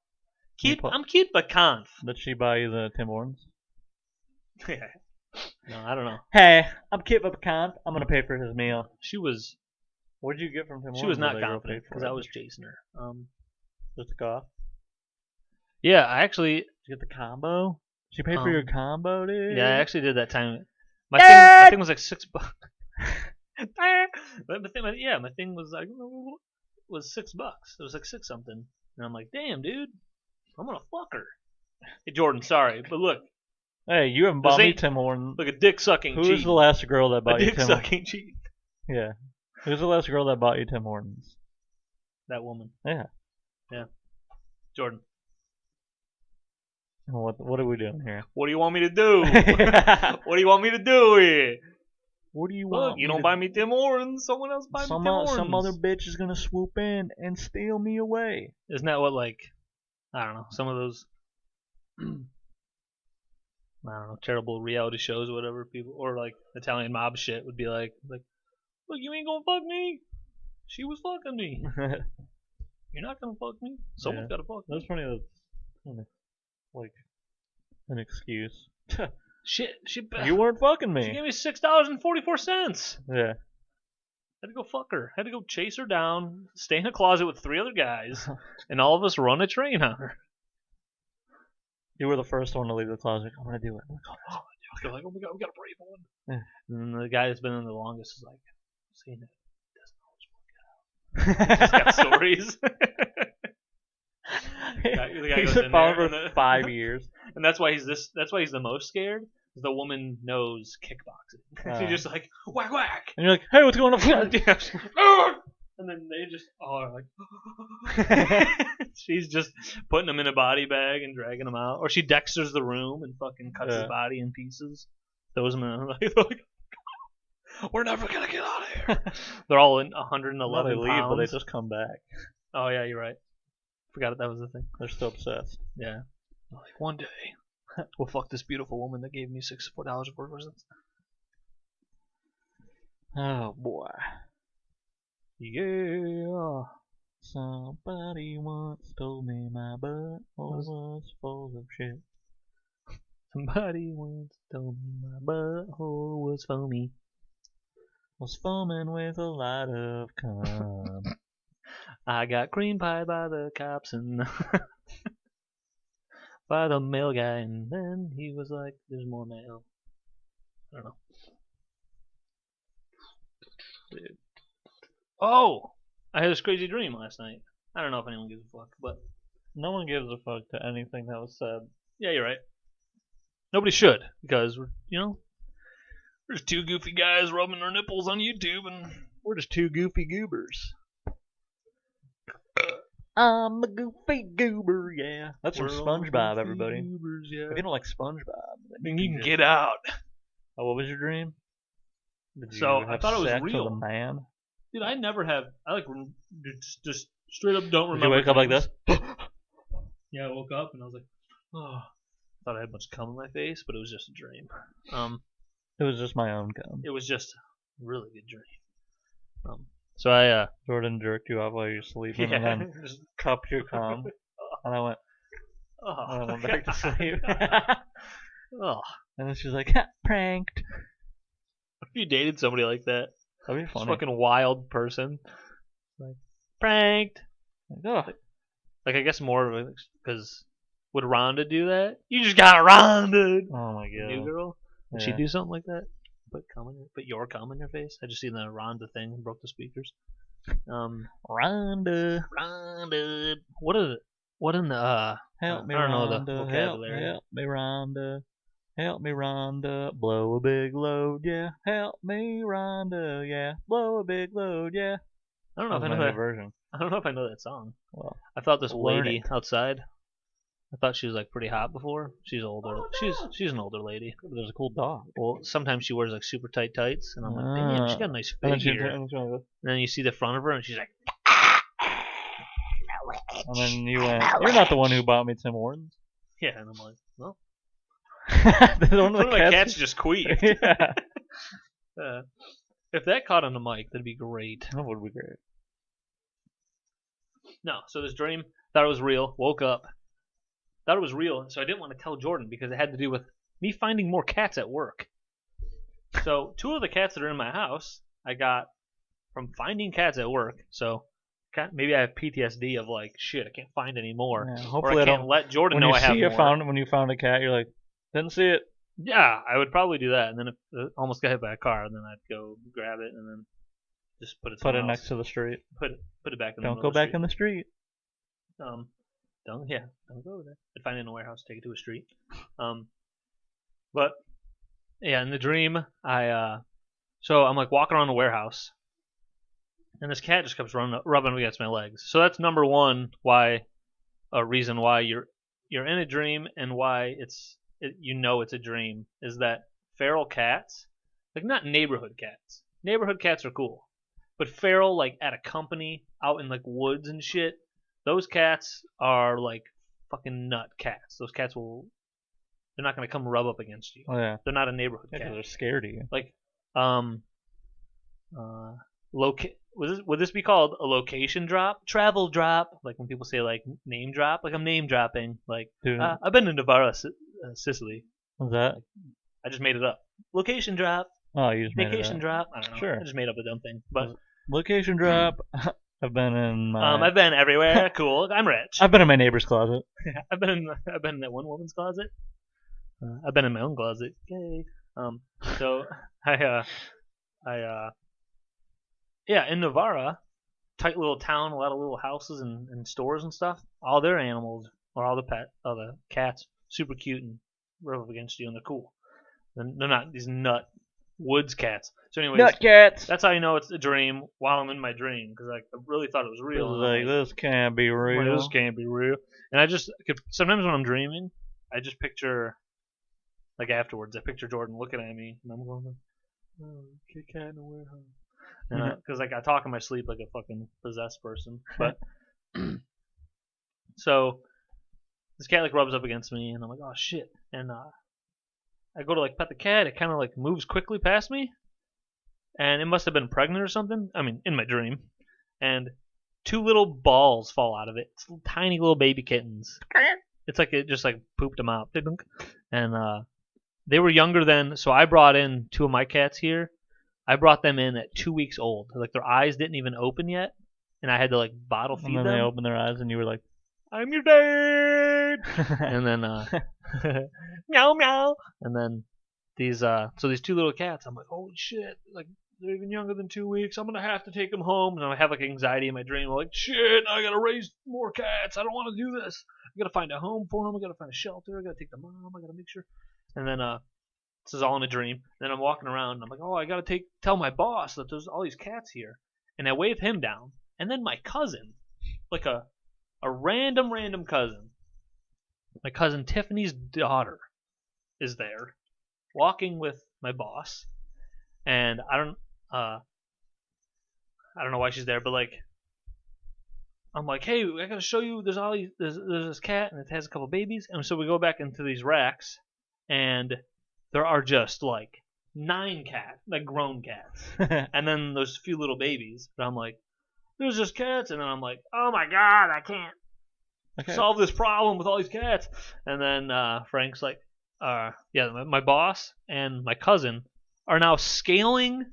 Cute, put- I'm cute but conf. Did she buy you the Tim Hortons? No, I don't know. Hey, I'm cute but conf. I'm gonna pay for his meal. She was What did you get from Tim Hortons? she was not that girl confident paid for because it? I was chasing her. Just a cough. Yeah, I actually Did you get the combo? She paid for your Um, combo, dude. yeah I actually did that time. Dad! My thing was like $6. My thing was like was $6. It was like 6 something, and I'm like, damn, dude, I'm gonna fuck her. Hey, Jordan, sorry, but look, Hey, you haven't bought me ain't- Tim Hortons. look a dick sucking Who cheat. was the last girl that A bought you dick Tim Hortons? sucking cheat. Yeah. Who's the last girl that bought you Tim Hortons? That woman. Yeah. Jordan, What are we doing here? what do you want me to do? What do you want me to do here? What do you Look, want? you me don't to- buy me Tim Hortons. Someone else buy me Tim Hortons. Some other bitch is gonna swoop in and steal me away. Isn't that what, like, I don't know, some of those, I don't know, terrible reality shows or whatever people, or like Italian mob shit would be like, look, you ain't gonna fuck me. She was fucking me. You're not gonna fuck me. Someone's gotta fuck me. That's funny. That's kind of like an excuse. Shit, You weren't fucking she me. gave me $6.44. Yeah. Had to go fuck her. Had to go chase her down, stay in a closet with 3 other guys, and all of us run a train on her. You were the first one to leave the closet. I'm gonna do it. They're like, oh my god, we got a brave one. Yeah. And then the guy that's been in the longest is like, seeing it doesn't always work out. He's got stories. The guy He's goes been in following there for and then- 5 years. And that's why he's the most scared, The woman knows kickboxing. She's just like whack whack. And you're like, hey, what's going on? And then they just all are like, she's just putting him in a body bag and dragging him out, or she Dexters the room and fucking cuts his body in pieces. Throws him in like, we're never gonna get out of here. They're all in 111 No, they leave, pounds. but they just come back. Oh yeah, you're right. Forgot that was the thing. They're still obsessed. Yeah. Like one day, we'll fuck this beautiful woman that gave me $64 for presents. Oh boy. Yeah. Somebody once told me my butt was full of shit. Somebody once told me my butthole was foamy. Was foaming with a lot of cum. I got cream pie by the cops and by the mail guy, and then he was like, "There's more mail." I don't know. Dude. Oh, I had this crazy dream last night. I don't know if anyone gives a fuck, but No one gives a fuck to anything that was said. yeah, you're right. Nobody should, because we're just two goofy guys rubbing our nipples on YouTube, and We're just two goofy goobers. I'm a goofy goober, yeah. That's from we're all SpongeBob, goofy everybody. goobers, yeah. If you don't like SpongeBob, then You can get out. Oh, what was your dream? Did you So, I have thought it was sex real. with a man? Dude, I never have. I like just straight up don't Did remember. you wake up like dreams. this? Yeah, I woke up and I was like, oh. I thought I had much cum in my face, but it was just a dream. It was just my own cum. It was just a really good dream. So I Jordan jerked you off while you were sleeping yeah, and then just, cupped your cum. And I went, oh, and I went back to sleep. oh. And then she was like, pranked. If you dated somebody like that, That'd be this funny. fucking wild person, like pranked. Oh, Like I guess more because would Rhonda do that? You just got Rhonda. oh my god. New girl. Would she Yeah. do something like that? Put your cum in your face? I just seen the Rhonda thing and broke the speakers. Rhonda. Rhonda. What in the Help me, I don't know the Rhonda. vocabulary. Help me, Rhonda. Help me, Rhonda. Blow a big load, yeah. Help me, Rhonda, yeah. Blow a big load, yeah. I don't know if I That was know my that. version. I don't know if I know that song. Well, I thought this learn lady outside. I thought she was like pretty hot before. She's older. She's an older lady. but there's a cool dog. Well, sometimes she wears like super tight tights, and I'm like, damn, she got a nice And then she- figure. and And then you see the front of her, and she's like, and then you went, you're not the one who bought me Tim Hortons. yeah, and I'm like, well, One one of my cats just queefed. Yeah. If that caught on the mic, that'd be great. That would be great. No, so this dream, thought it was real, woke up, thought it was real, so I didn't want to tell Jordan because it had to do with me finding more cats at work. So 2 of the cats that are in my house, I got from finding cats at work. So maybe I have PTSD of like, shit, I can't find any more. Yeah, Or hopefully I I can't don't. let Jordan When know you I have see you more. when you found a cat, you're like, didn't see it. Yeah, I would probably do that, and then if almost got hit by a car, and then I'd go grab it and then just put it Put it somewhere next else. to the street. Put it back in the Don't middle go of the back in the street. Don't go over there. I'd find it in a warehouse, take it to a street. But yeah, in the dream, so I'm like walking around the warehouse, and this cat just comes rubbing against my legs. So that's number one reason why you're in a dream and why it's a dream is that feral cats, like not neighborhood cats. Neighborhood cats are cool, but feral like at a company out in like woods and shit. Those cats are like fucking nut cats. Those cats they're not gonna come rub up against you. Oh yeah. They're not a neighborhood Yeah, 'cause cat. they're scared of you. Like, would this be called a location drop, travel drop? Like when people say like name drop, like I'm name dropping. Like Dude, I've been in Dora, Sicily. what's that? I just made it up. Location drop, Oh, you just made vacation it up. drop. I don't know. Sure. I just made up a dumb thing. But Location drop. I've been in my. I've been everywhere. Cool. I'm rich. I've been in my neighbor's closet. I've been in that one woman's closet. I've been in my own closet. Yay. So yeah, in Navarra, tight little town, a lot of little houses and stores and stuff. All their animals or all the cats, super cute and rub up against you and they're cool. They're not these nut woods cats. So, anyways, Nut cats. that's how you know it's a dream while I'm in my dream because I really thought it was This is real. And like, this can't be I'm like, real. this can't be real. And I just sometimes when I'm dreaming, I just picture like afterwards, I picture Jordan looking at me, and I'm going, oh, Kit Kat in a warehouse. And because like I talk in my sleep like a fucking possessed person. But so this cat like rubs up against me, and I'm like, oh shit. And I go to like pet the cat. It kind of like moves quickly past me, and it must have been pregnant or something. I mean, in my dream, and two little balls fall out of it. It's little, tiny little baby kittens. It's like it just like pooped them out, and they were younger than. So I brought in two of my cats here. I brought them in at 2 weeks old. Like their eyes didn't even open yet, and I had to like bottle feed And then them. they opened their eyes, and you were like, I'm your dad. And then meow meow. And then these two little cats. I'm like, holy shit! Like they're even younger than 2 weeks. I'm gonna have to take them home. And I have like anxiety in my dream. I'm like, shit! I gotta raise more cats. I don't want to do this. I gotta find a home for them. I gotta find a shelter. I gotta take the mom. I gotta make sure. And then this is all in a dream. And then I'm walking around. And I'm like, oh, I gotta tell my boss that there's all these cats here. And I wave him down. And then my cousin, like a random cousin, my cousin Tiffany's daughter, is there, walking with my boss, and I don't know why she's there, but like I'm like, hey, I gotta show you. There's this cat, and it has a couple babies, and so we go back into these racks, and there are just like 9 cats, like grown cats, and then there's a few little babies. But I'm like, there's just cats, and then I'm like, oh my god, I can't solve this problem with all these cats. And then Frank's like, yeah, my boss and my cousin are now scaling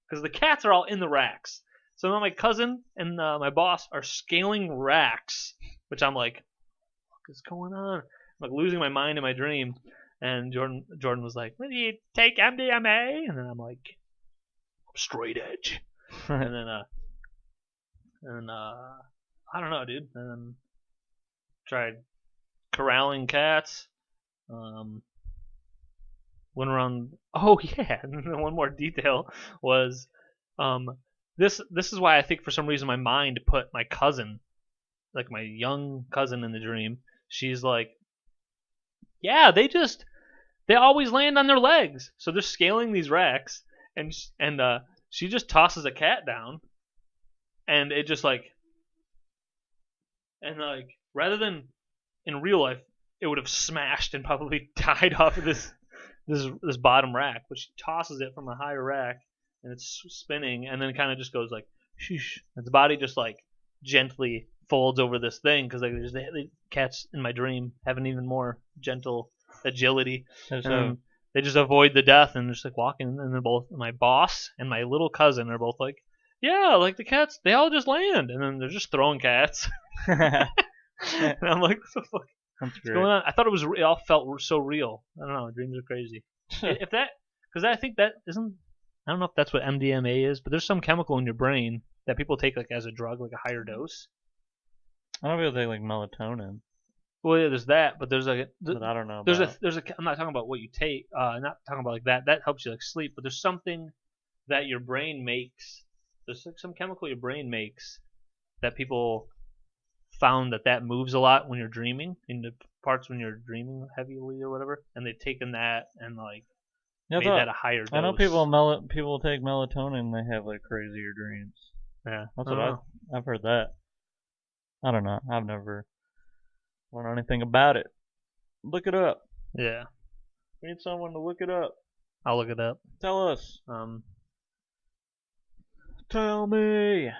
because the cats are all in the racks. So now my cousin and my boss are scaling racks, which I'm like, what is going on? I'm like losing my mind in my dream. And Jordan was like, "Will you take MDMA?" And then I'm like, I'm straight edge. And then I don't know, dude. And then tried corralling cats. Went around. Oh yeah, and one more detail was, this is why I think for some reason my mind put my cousin, like my young cousin in the dream. She's like, yeah, they always land on their legs, so they're scaling these racks, and she just tosses a cat down, and it just like, and like rather than in real life, it would have smashed and probably died off of this bottom rack, but she tosses it from a higher rack, and it's spinning, and then kind of just goes like, sheesh. Its body just like gently folds over this thing because like the cats in my dream have an even more gentle agility, and then they just avoid the death and just like walking, and then both my boss and my little cousin are both like, yeah, like the cats, they all just land, and then they're just throwing cats. And I'm like, what the fuck? What's going on? I thought it all felt so real. I don't know. Dreams are crazy. If that, because I think that isn't. I don't know if that's what MDMA is, but there's some chemical in your brain that people take like as a drug, like a higher dose. I don't know if they take like melatonin. Well, yeah, there's that, but there's like. But I don't know. There's a. I'm not talking about what you take. Not talking about like that. That helps you like sleep, but there's something that your brain makes. There's like some chemical your brain makes that people found that moves a lot when you're dreaming, in the parts when you're dreaming heavily or whatever, and they've taken that and like made that a higher dose. I know people take melatonin and they have like crazier dreams. Yeah, that's what I've heard that. I don't know. I've never learned anything about it. Look it up. Yeah, we need someone to look it up. I'll look it up. Tell us. Tell me.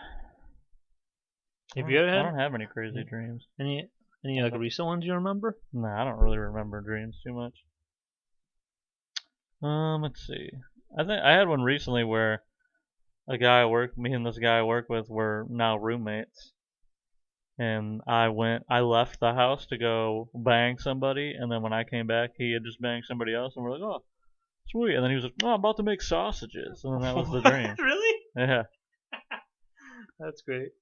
Have you ever had? I don't have any crazy dreams. Any like recent ones you remember? No, I don't really remember dreams too much. Let's see. I think I had one recently where me and this guy I work with were now roommates. And I left the house to go bang somebody, and then when I came back, he had just banged somebody else, and we're like, oh, sweet. And then he was like, oh, I'm about to make sausages. And then that was the dream. Really? Yeah. That's great.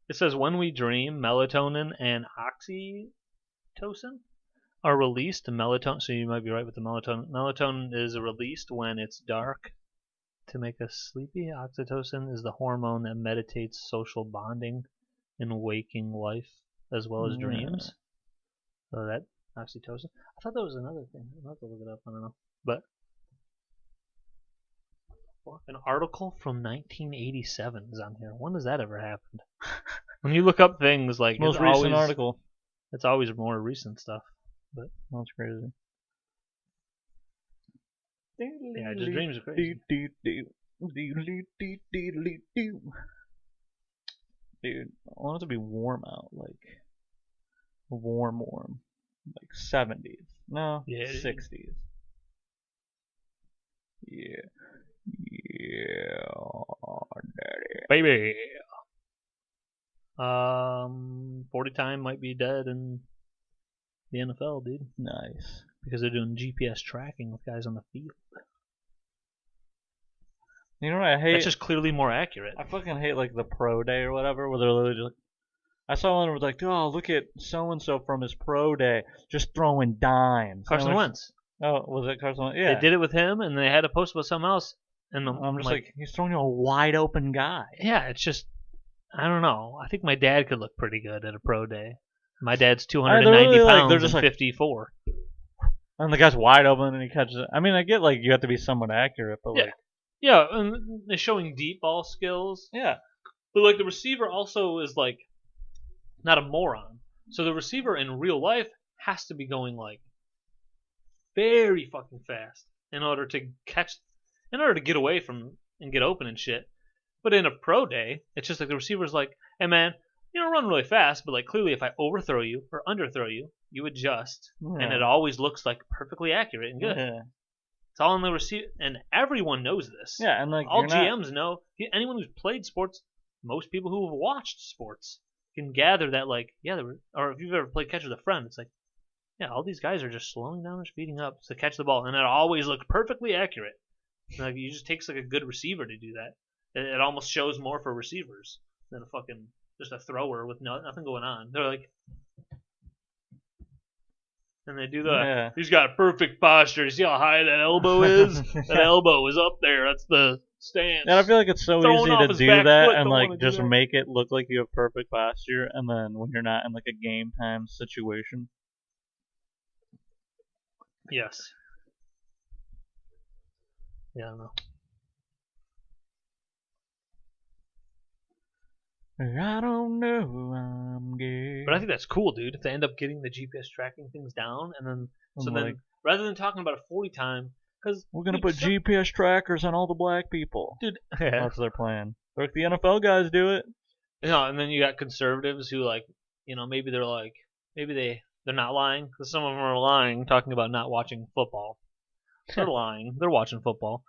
It says when we dream, melatonin and oxytocin are released, the melatonin. So you might be right with the melatonin. Melatonin is released when it's dark to make us sleepy. Oxytocin is the hormone that meditates social bonding in waking life as well as dreams. So that oxytocin. I thought that was another thing. I'll have to look it up. I don't know. But an article from 1987 is on here. When does that ever happen? When you look up things like Most it's recent always, article. it's always more recent stuff. But That's crazy. yeah, just dreams are crazy. Dude, I want it to be warm out, like warm, like 70s. No, Yeah, 60s. Yeah, daddy. Baby. 40 time might be dead in the NFL, dude, Nice. because they're doing GPS tracking with guys on the field. You know what I hate? That's just clearly more accurate. I fucking hate like the pro day or whatever, where they're literally just. I saw one where was like, oh, look at so and so from his pro day, just throwing dimes. Carson Wentz. Oh, was it Carson Wentz? Yeah. They did it with him, and they had to post about something else. And I'm just like, he's throwing you a wide open guy. yeah, it's just, I don't know. I think my dad could look pretty good at a pro day. My dad's 290 pounds they're just and like, 54. And the guy's wide open and he catches it. I mean, I get like you have to be somewhat accurate, but Yeah. like, Yeah, and they're showing deep ball skills. yeah, But like the receiver also is like not a moron. So the receiver in real life has to be going like very fucking fast in order to get away from and get open and shit. But in a pro day, it's just like the receiver's like, hey man, you don't run really fast, but like clearly if I overthrow you or underthrow you, you adjust, and it always looks like perfectly accurate and good. Yeah. It's all in the receiver, and everyone knows this. Yeah, and like all GMs know. Anyone who's played sports, most people who have watched sports can gather that, like, yeah, or if you've ever played catch with a friend, it's like, yeah, all these guys are just slowing down or speeding up to catch the ball, and it always looks perfectly accurate. Like, it just takes like a good receiver to do that. It almost shows more for receivers than a fucking just a thrower with nothing going on. They're like, and they do he's got perfect posture. You see how high that elbow is? That elbow is up there. That's the stance. And I feel like it's so Throwing easy off to his do back that foot, and don't like wanna do just that. make it look like you have perfect posture, and then when you're not in like a game time situation. Yes. Yeah, I don't know. I don't know, I'm gay. But I think that's cool, dude. If they end up getting the GPS tracking things down, and then like, rather than talking about a 40 time, because we're gonna put GPS trackers on all the black people, dude. That's their plan. Like the NFL guys do it. And then you got conservatives who like, maybe they're not lying, because some of them are lying, talking about not watching football. They're lying. They're watching football.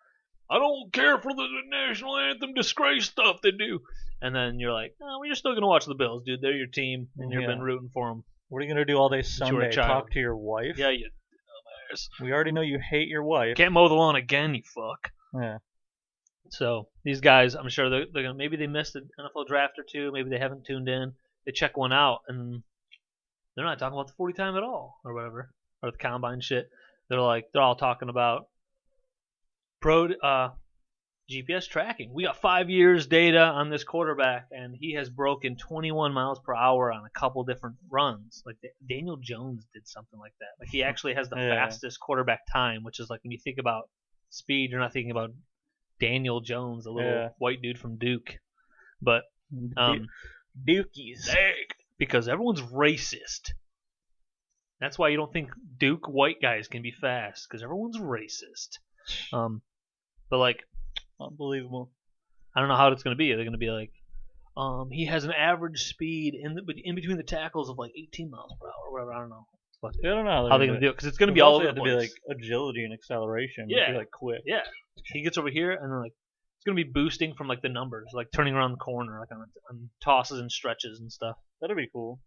I don't care for the national anthem disgrace stuff they do. And then you're like, oh, well, you're still going to watch the Bills, dude. They're your team, and you've been rooting for them. What are you going to do all day Sunday? child. Talk to your wife? Yeah, you dumbass. We already know you hate your wife. Can't mow the lawn again, you fuck. Yeah. So these guys, I'm sure they're gonna, maybe they missed an NFL draft or two. Maybe they haven't tuned in. They check one out, and they're not talking about the 40 time at all, or whatever, or the combine shit. They're all talking about GPS tracking. We got 5 years data on this quarterback, and he has broken 21 miles per hour on a couple different runs. Like Daniel Jones did something like that. Like he actually has the fastest quarterback time, which is like when you think about speed, you're not thinking about Daniel Jones, a little white dude from Duke. But Dukies. Because everyone's racist. That's why you don't think Duke white guys can be fast, because everyone's racist. But like, unbelievable. I don't know how it's going to be. They're going to be like, he has an average speed in between the tackles of like 18 miles per hour or whatever. I don't know. But I don't know how they're going to do it, because it's going to be all over the place. Be like agility and acceleration. Yeah, be like quick. Yeah, he gets over here and then like it's going to be boosting from like the numbers, like turning around the corner, like on tosses and stretches and stuff. That'll be cool.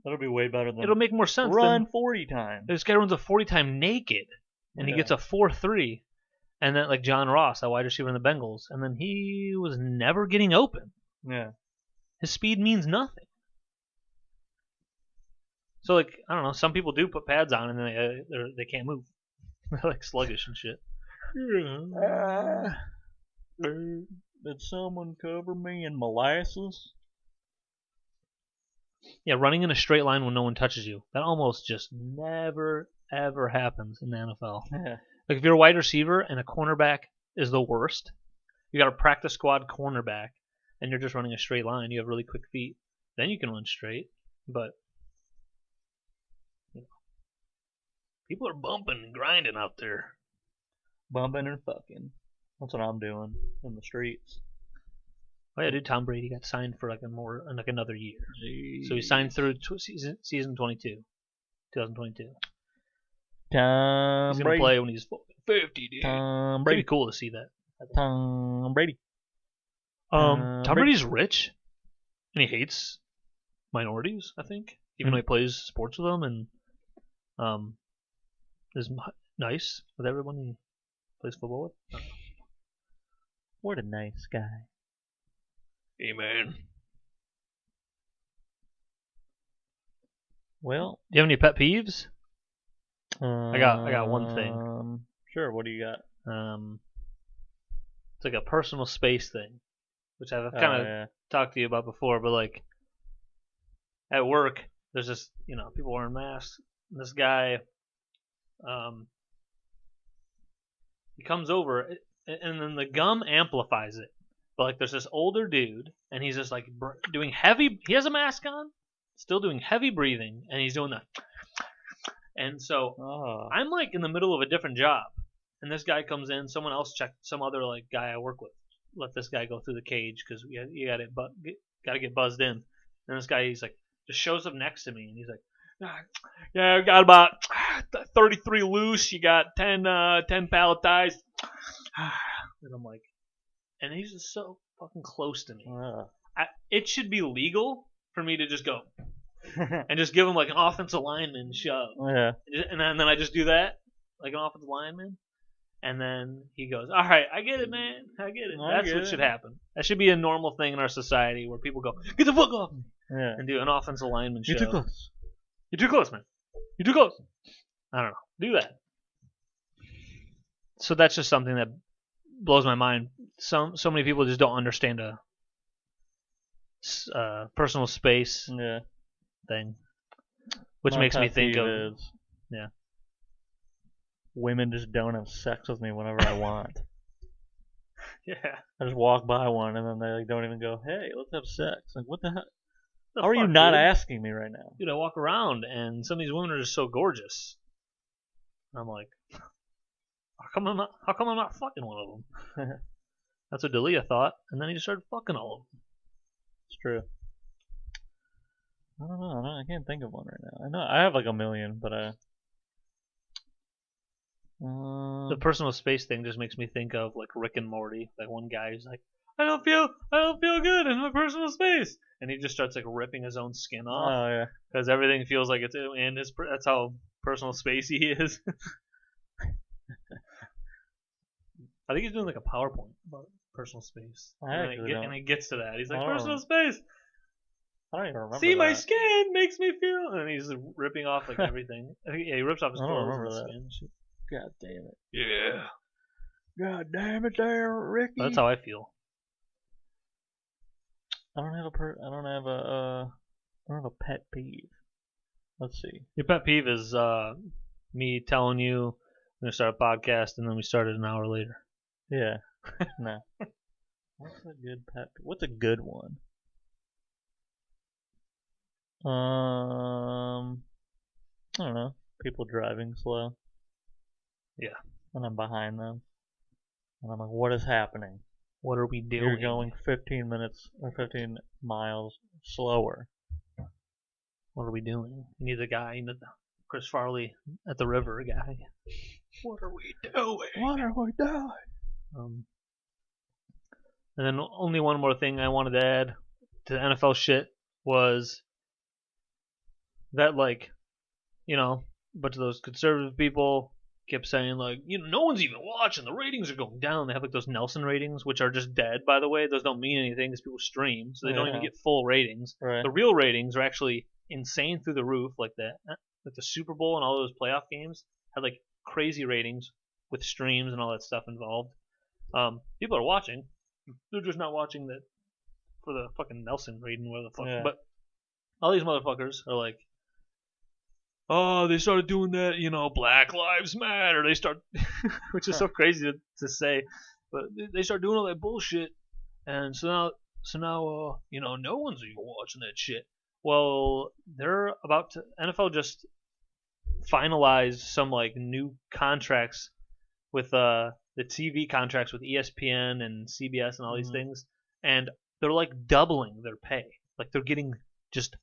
That'll be way better than. It'll make more sense. Run 40 times. This guy runs a 40 time naked, and he gets a 4.3. And then like John Ross, that wide receiver in the Bengals, and then he was never getting open. Yeah. His speed means nothing. So like I don't know, some people do put pads on and they can't move. They're like sluggish and shit. Did someone cover me in molasses? Yeah, running in a straight line when no one touches you. That almost just never ever happens in the NFL. Yeah. Like if you're a wide receiver and a cornerback is the worst, you got a practice squad cornerback and you're just running a straight line, you have really quick feet, then you can run straight. But you know, people are bumping and grinding out there. Bumping and fucking. That's what I'm doing in the streets. Oh yeah, dude, Tom Brady got signed for like another year. Jeez. So he signed through season 2022. Tom He's gonna Brady. play when he's 50, dude. Tom It'd Brady. be cool to see that. Tom Brady. Tom Brady's rich, and he hates minorities. I think, even though he plays sports with them and is nice with everyone he plays football with. What a nice guy. Hey man. Well, Do you have any pet peeves? I got one thing. Sure. What do you got? It's like a personal space thing, which I've kind of talked to you about before. But like at work, there's this people wearing masks. And this guy, he comes over, and then the gum amplifies it. But like there's this older dude, and he's just like doing heavy. He has a mask on, still doing heavy breathing, and he's doing that. And so I'm like in the middle of a different job, and this guy comes in. Someone else checked. Some other like guy I work with let this guy go through the cage because you got to get buzzed in. And this guy, he's like, just shows up next to me, and he's like, yeah, I got about 33 loose. You got 10 palletized. And I'm like, and he's just so fucking close to me. It should be legal for me to just go and just give him like an offensive lineman shove. Yeah. And then I just do that, like an offensive lineman. And then he goes, all right, I get it, man. I get it. That's what should happen. That should be a normal thing in our society where people go, get the fuck off me. Yeah. And do an offensive lineman shove. You're too close. You're too close, man. You're too close. I don't know. Do that. So that's just something that blows my mind. So many people just don't understand a personal space thing, which My makes me pet think peeve of is women just don't have sex with me whenever I want. Yeah. I just walk by one and then they like don't even go, "Hey, let's have sex." Like, what the heck? The How are you fuck, not dude? asking me right now? Dude, I walk around and some of these women are just so gorgeous. I'm like, how come I'm not fucking one of them? That's what Dalia thought, and then he just started fucking all of them. It's true. I don't know. I can't think of one right now. I know I have like a million, but The personal space thing just makes me think of like Rick and Morty. Like one guy who's like, I don't feel good in my personal space, and he just starts like ripping his own skin off oh yeah. because everything feels like it's in his. That's how personal spacey he is. I think he's doing like a PowerPoint about personal space, and he gets to that. He's like, personal space. I don't even remember. See, my skin makes me feel, and he's ripping off like everything. He rips off his clothes and skin. Shit. God damn it. Yeah. God damn it, there, Ricky. That's how I feel. I don't have a pet peeve. Let's see. Your pet peeve is me telling you I'm gonna start a podcast, and then we started an hour later. Yeah. No. What's a good pet? What's a good one? I don't know. People driving slow. Yeah. And I'm behind them. And I'm like, what is happening? What are we doing? You're going 15 minutes or 15 miles slower. What are we doing? You need the guy, the Chris Farley at the river guy. What are we doing? What are we doing? And then only one more thing I wanted to add to the NFL shit was that, like, a bunch of those conservative people kept saying, like, no one's even watching. The ratings are going down. They have, like, those Nelson ratings, which are just dead, by the way. Those don't mean anything because people stream, so they don't even get full ratings. Right. The real ratings are actually insane through the roof, like the Super Bowl and all those playoff games had like crazy ratings with streams and all that stuff involved. People are watching. They're just not watching that for the fucking Nelson rating, whatever the fuck. Yeah. But all these motherfuckers are like, oh, they started doing that, Black Lives Matter. They start, which is so crazy to say, but they start doing all that bullshit, and so now, no one's even watching that shit. Well, they're about to. NFL just finalized some like new contracts with the TV contracts with ESPN and CBS and all these things, and they're like doubling their pay. Like they're getting just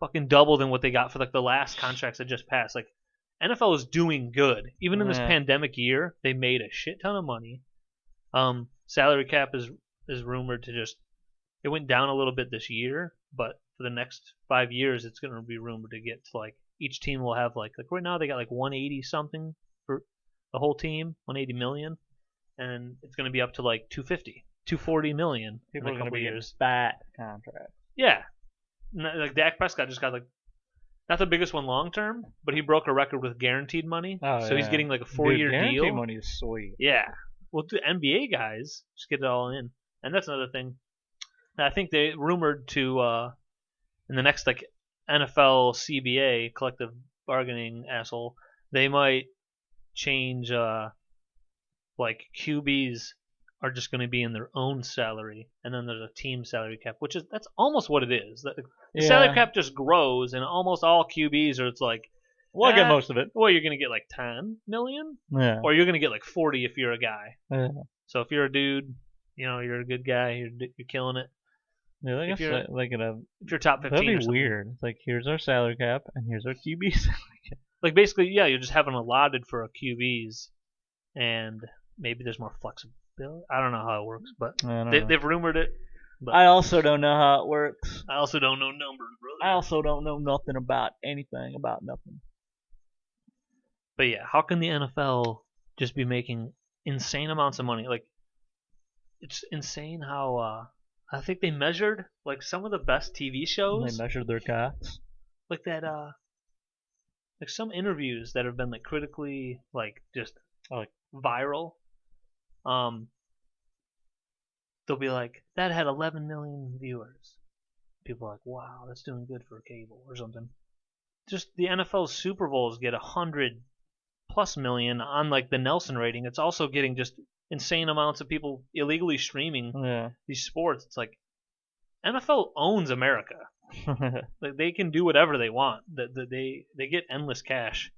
fucking double than what they got for like the last contracts that just passed. Like NFL is doing good. Even in this pandemic year, they made a shit ton of money. Salary cap is rumored to it went down a little bit this year, but for the next 5 years, it's going to be rumored to get to like each team will have like right now they got like 180 something for the whole team, 180 million, and it's going to be up to like 250, 240 million. People in are a couple going to be years. fat contracts. Yeah, like Dak Prescott just got like not the biggest one long term, but he broke a record with guaranteed money. So he's getting like a 4-year deal. Guaranteed money is sweet. Yeah. Well, the NBA guys just get it all in, and that's another thing. I think they rumored to in the next like NFL CBA collective bargaining asshole, they might change like QBs are just going to be in their own salary, and then there's a team salary cap, that's almost what it is. The salary cap just grows, and almost all QBs are. It's like, well, I get most of it. Well, you're going to get like 10 million, or you're going to get like 40 if you're a guy. Yeah. So if you're a dude, you're a good guy, you're killing it. Yeah, I guess if you're top 15, that'd be weird. It's like here's our salary cap and here's our QB salary cap. Like basically, yeah, you're just having allotted for a QBs, and maybe there's more flexibility. I don't know how it works, but they've rumored it. But I also don't know how it works. I also don't know numbers, brother. I also don't know nothing about anything about nothing. But yeah, how can the NFL just be making insane amounts of money? Like, it's insane how I think they measured like some of the best TV shows. They measured their costs. Like that, like some interviews that have been like critically like just like viral. They'll be like, that had 11 million viewers. People are like, wow, that's doing good for cable or something. Just the NFL Super Bowls get 100+ million on like the Nelson rating. It's also getting just insane amounts of people illegally streaming these sports. It's like NFL owns America. Like, they can do whatever they want. They get endless cash.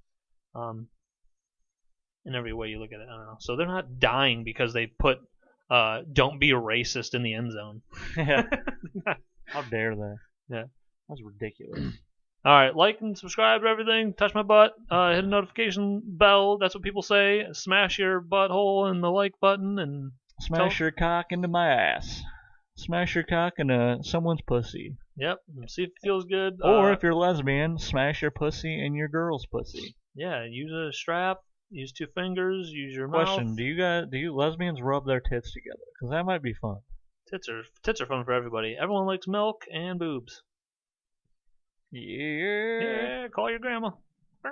In every way you look at it, I don't know. So they're not dying because they put "don't be a racist" in the end zone. Yeah. How dare they? Yeah, that's ridiculous. All right, like and subscribe to everything. Touch my butt. Hit a notification bell. That's what people say. Smash your butthole in the like button and smash your cock into my ass. Smash your cock into someone's pussy. Yep. See if it feels good. Or if you're lesbian, smash your pussy in your girl's pussy. Yeah. Use a strap. Use 2 fingers. Use your Question: mouth. do you lesbians rub their tits together? Because that might be fun. Tits are fun for everybody. Everyone likes milk and boobs. Yeah. Call your grandma. I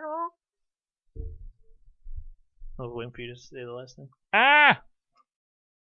was waiting for you to say the last thing. Ah!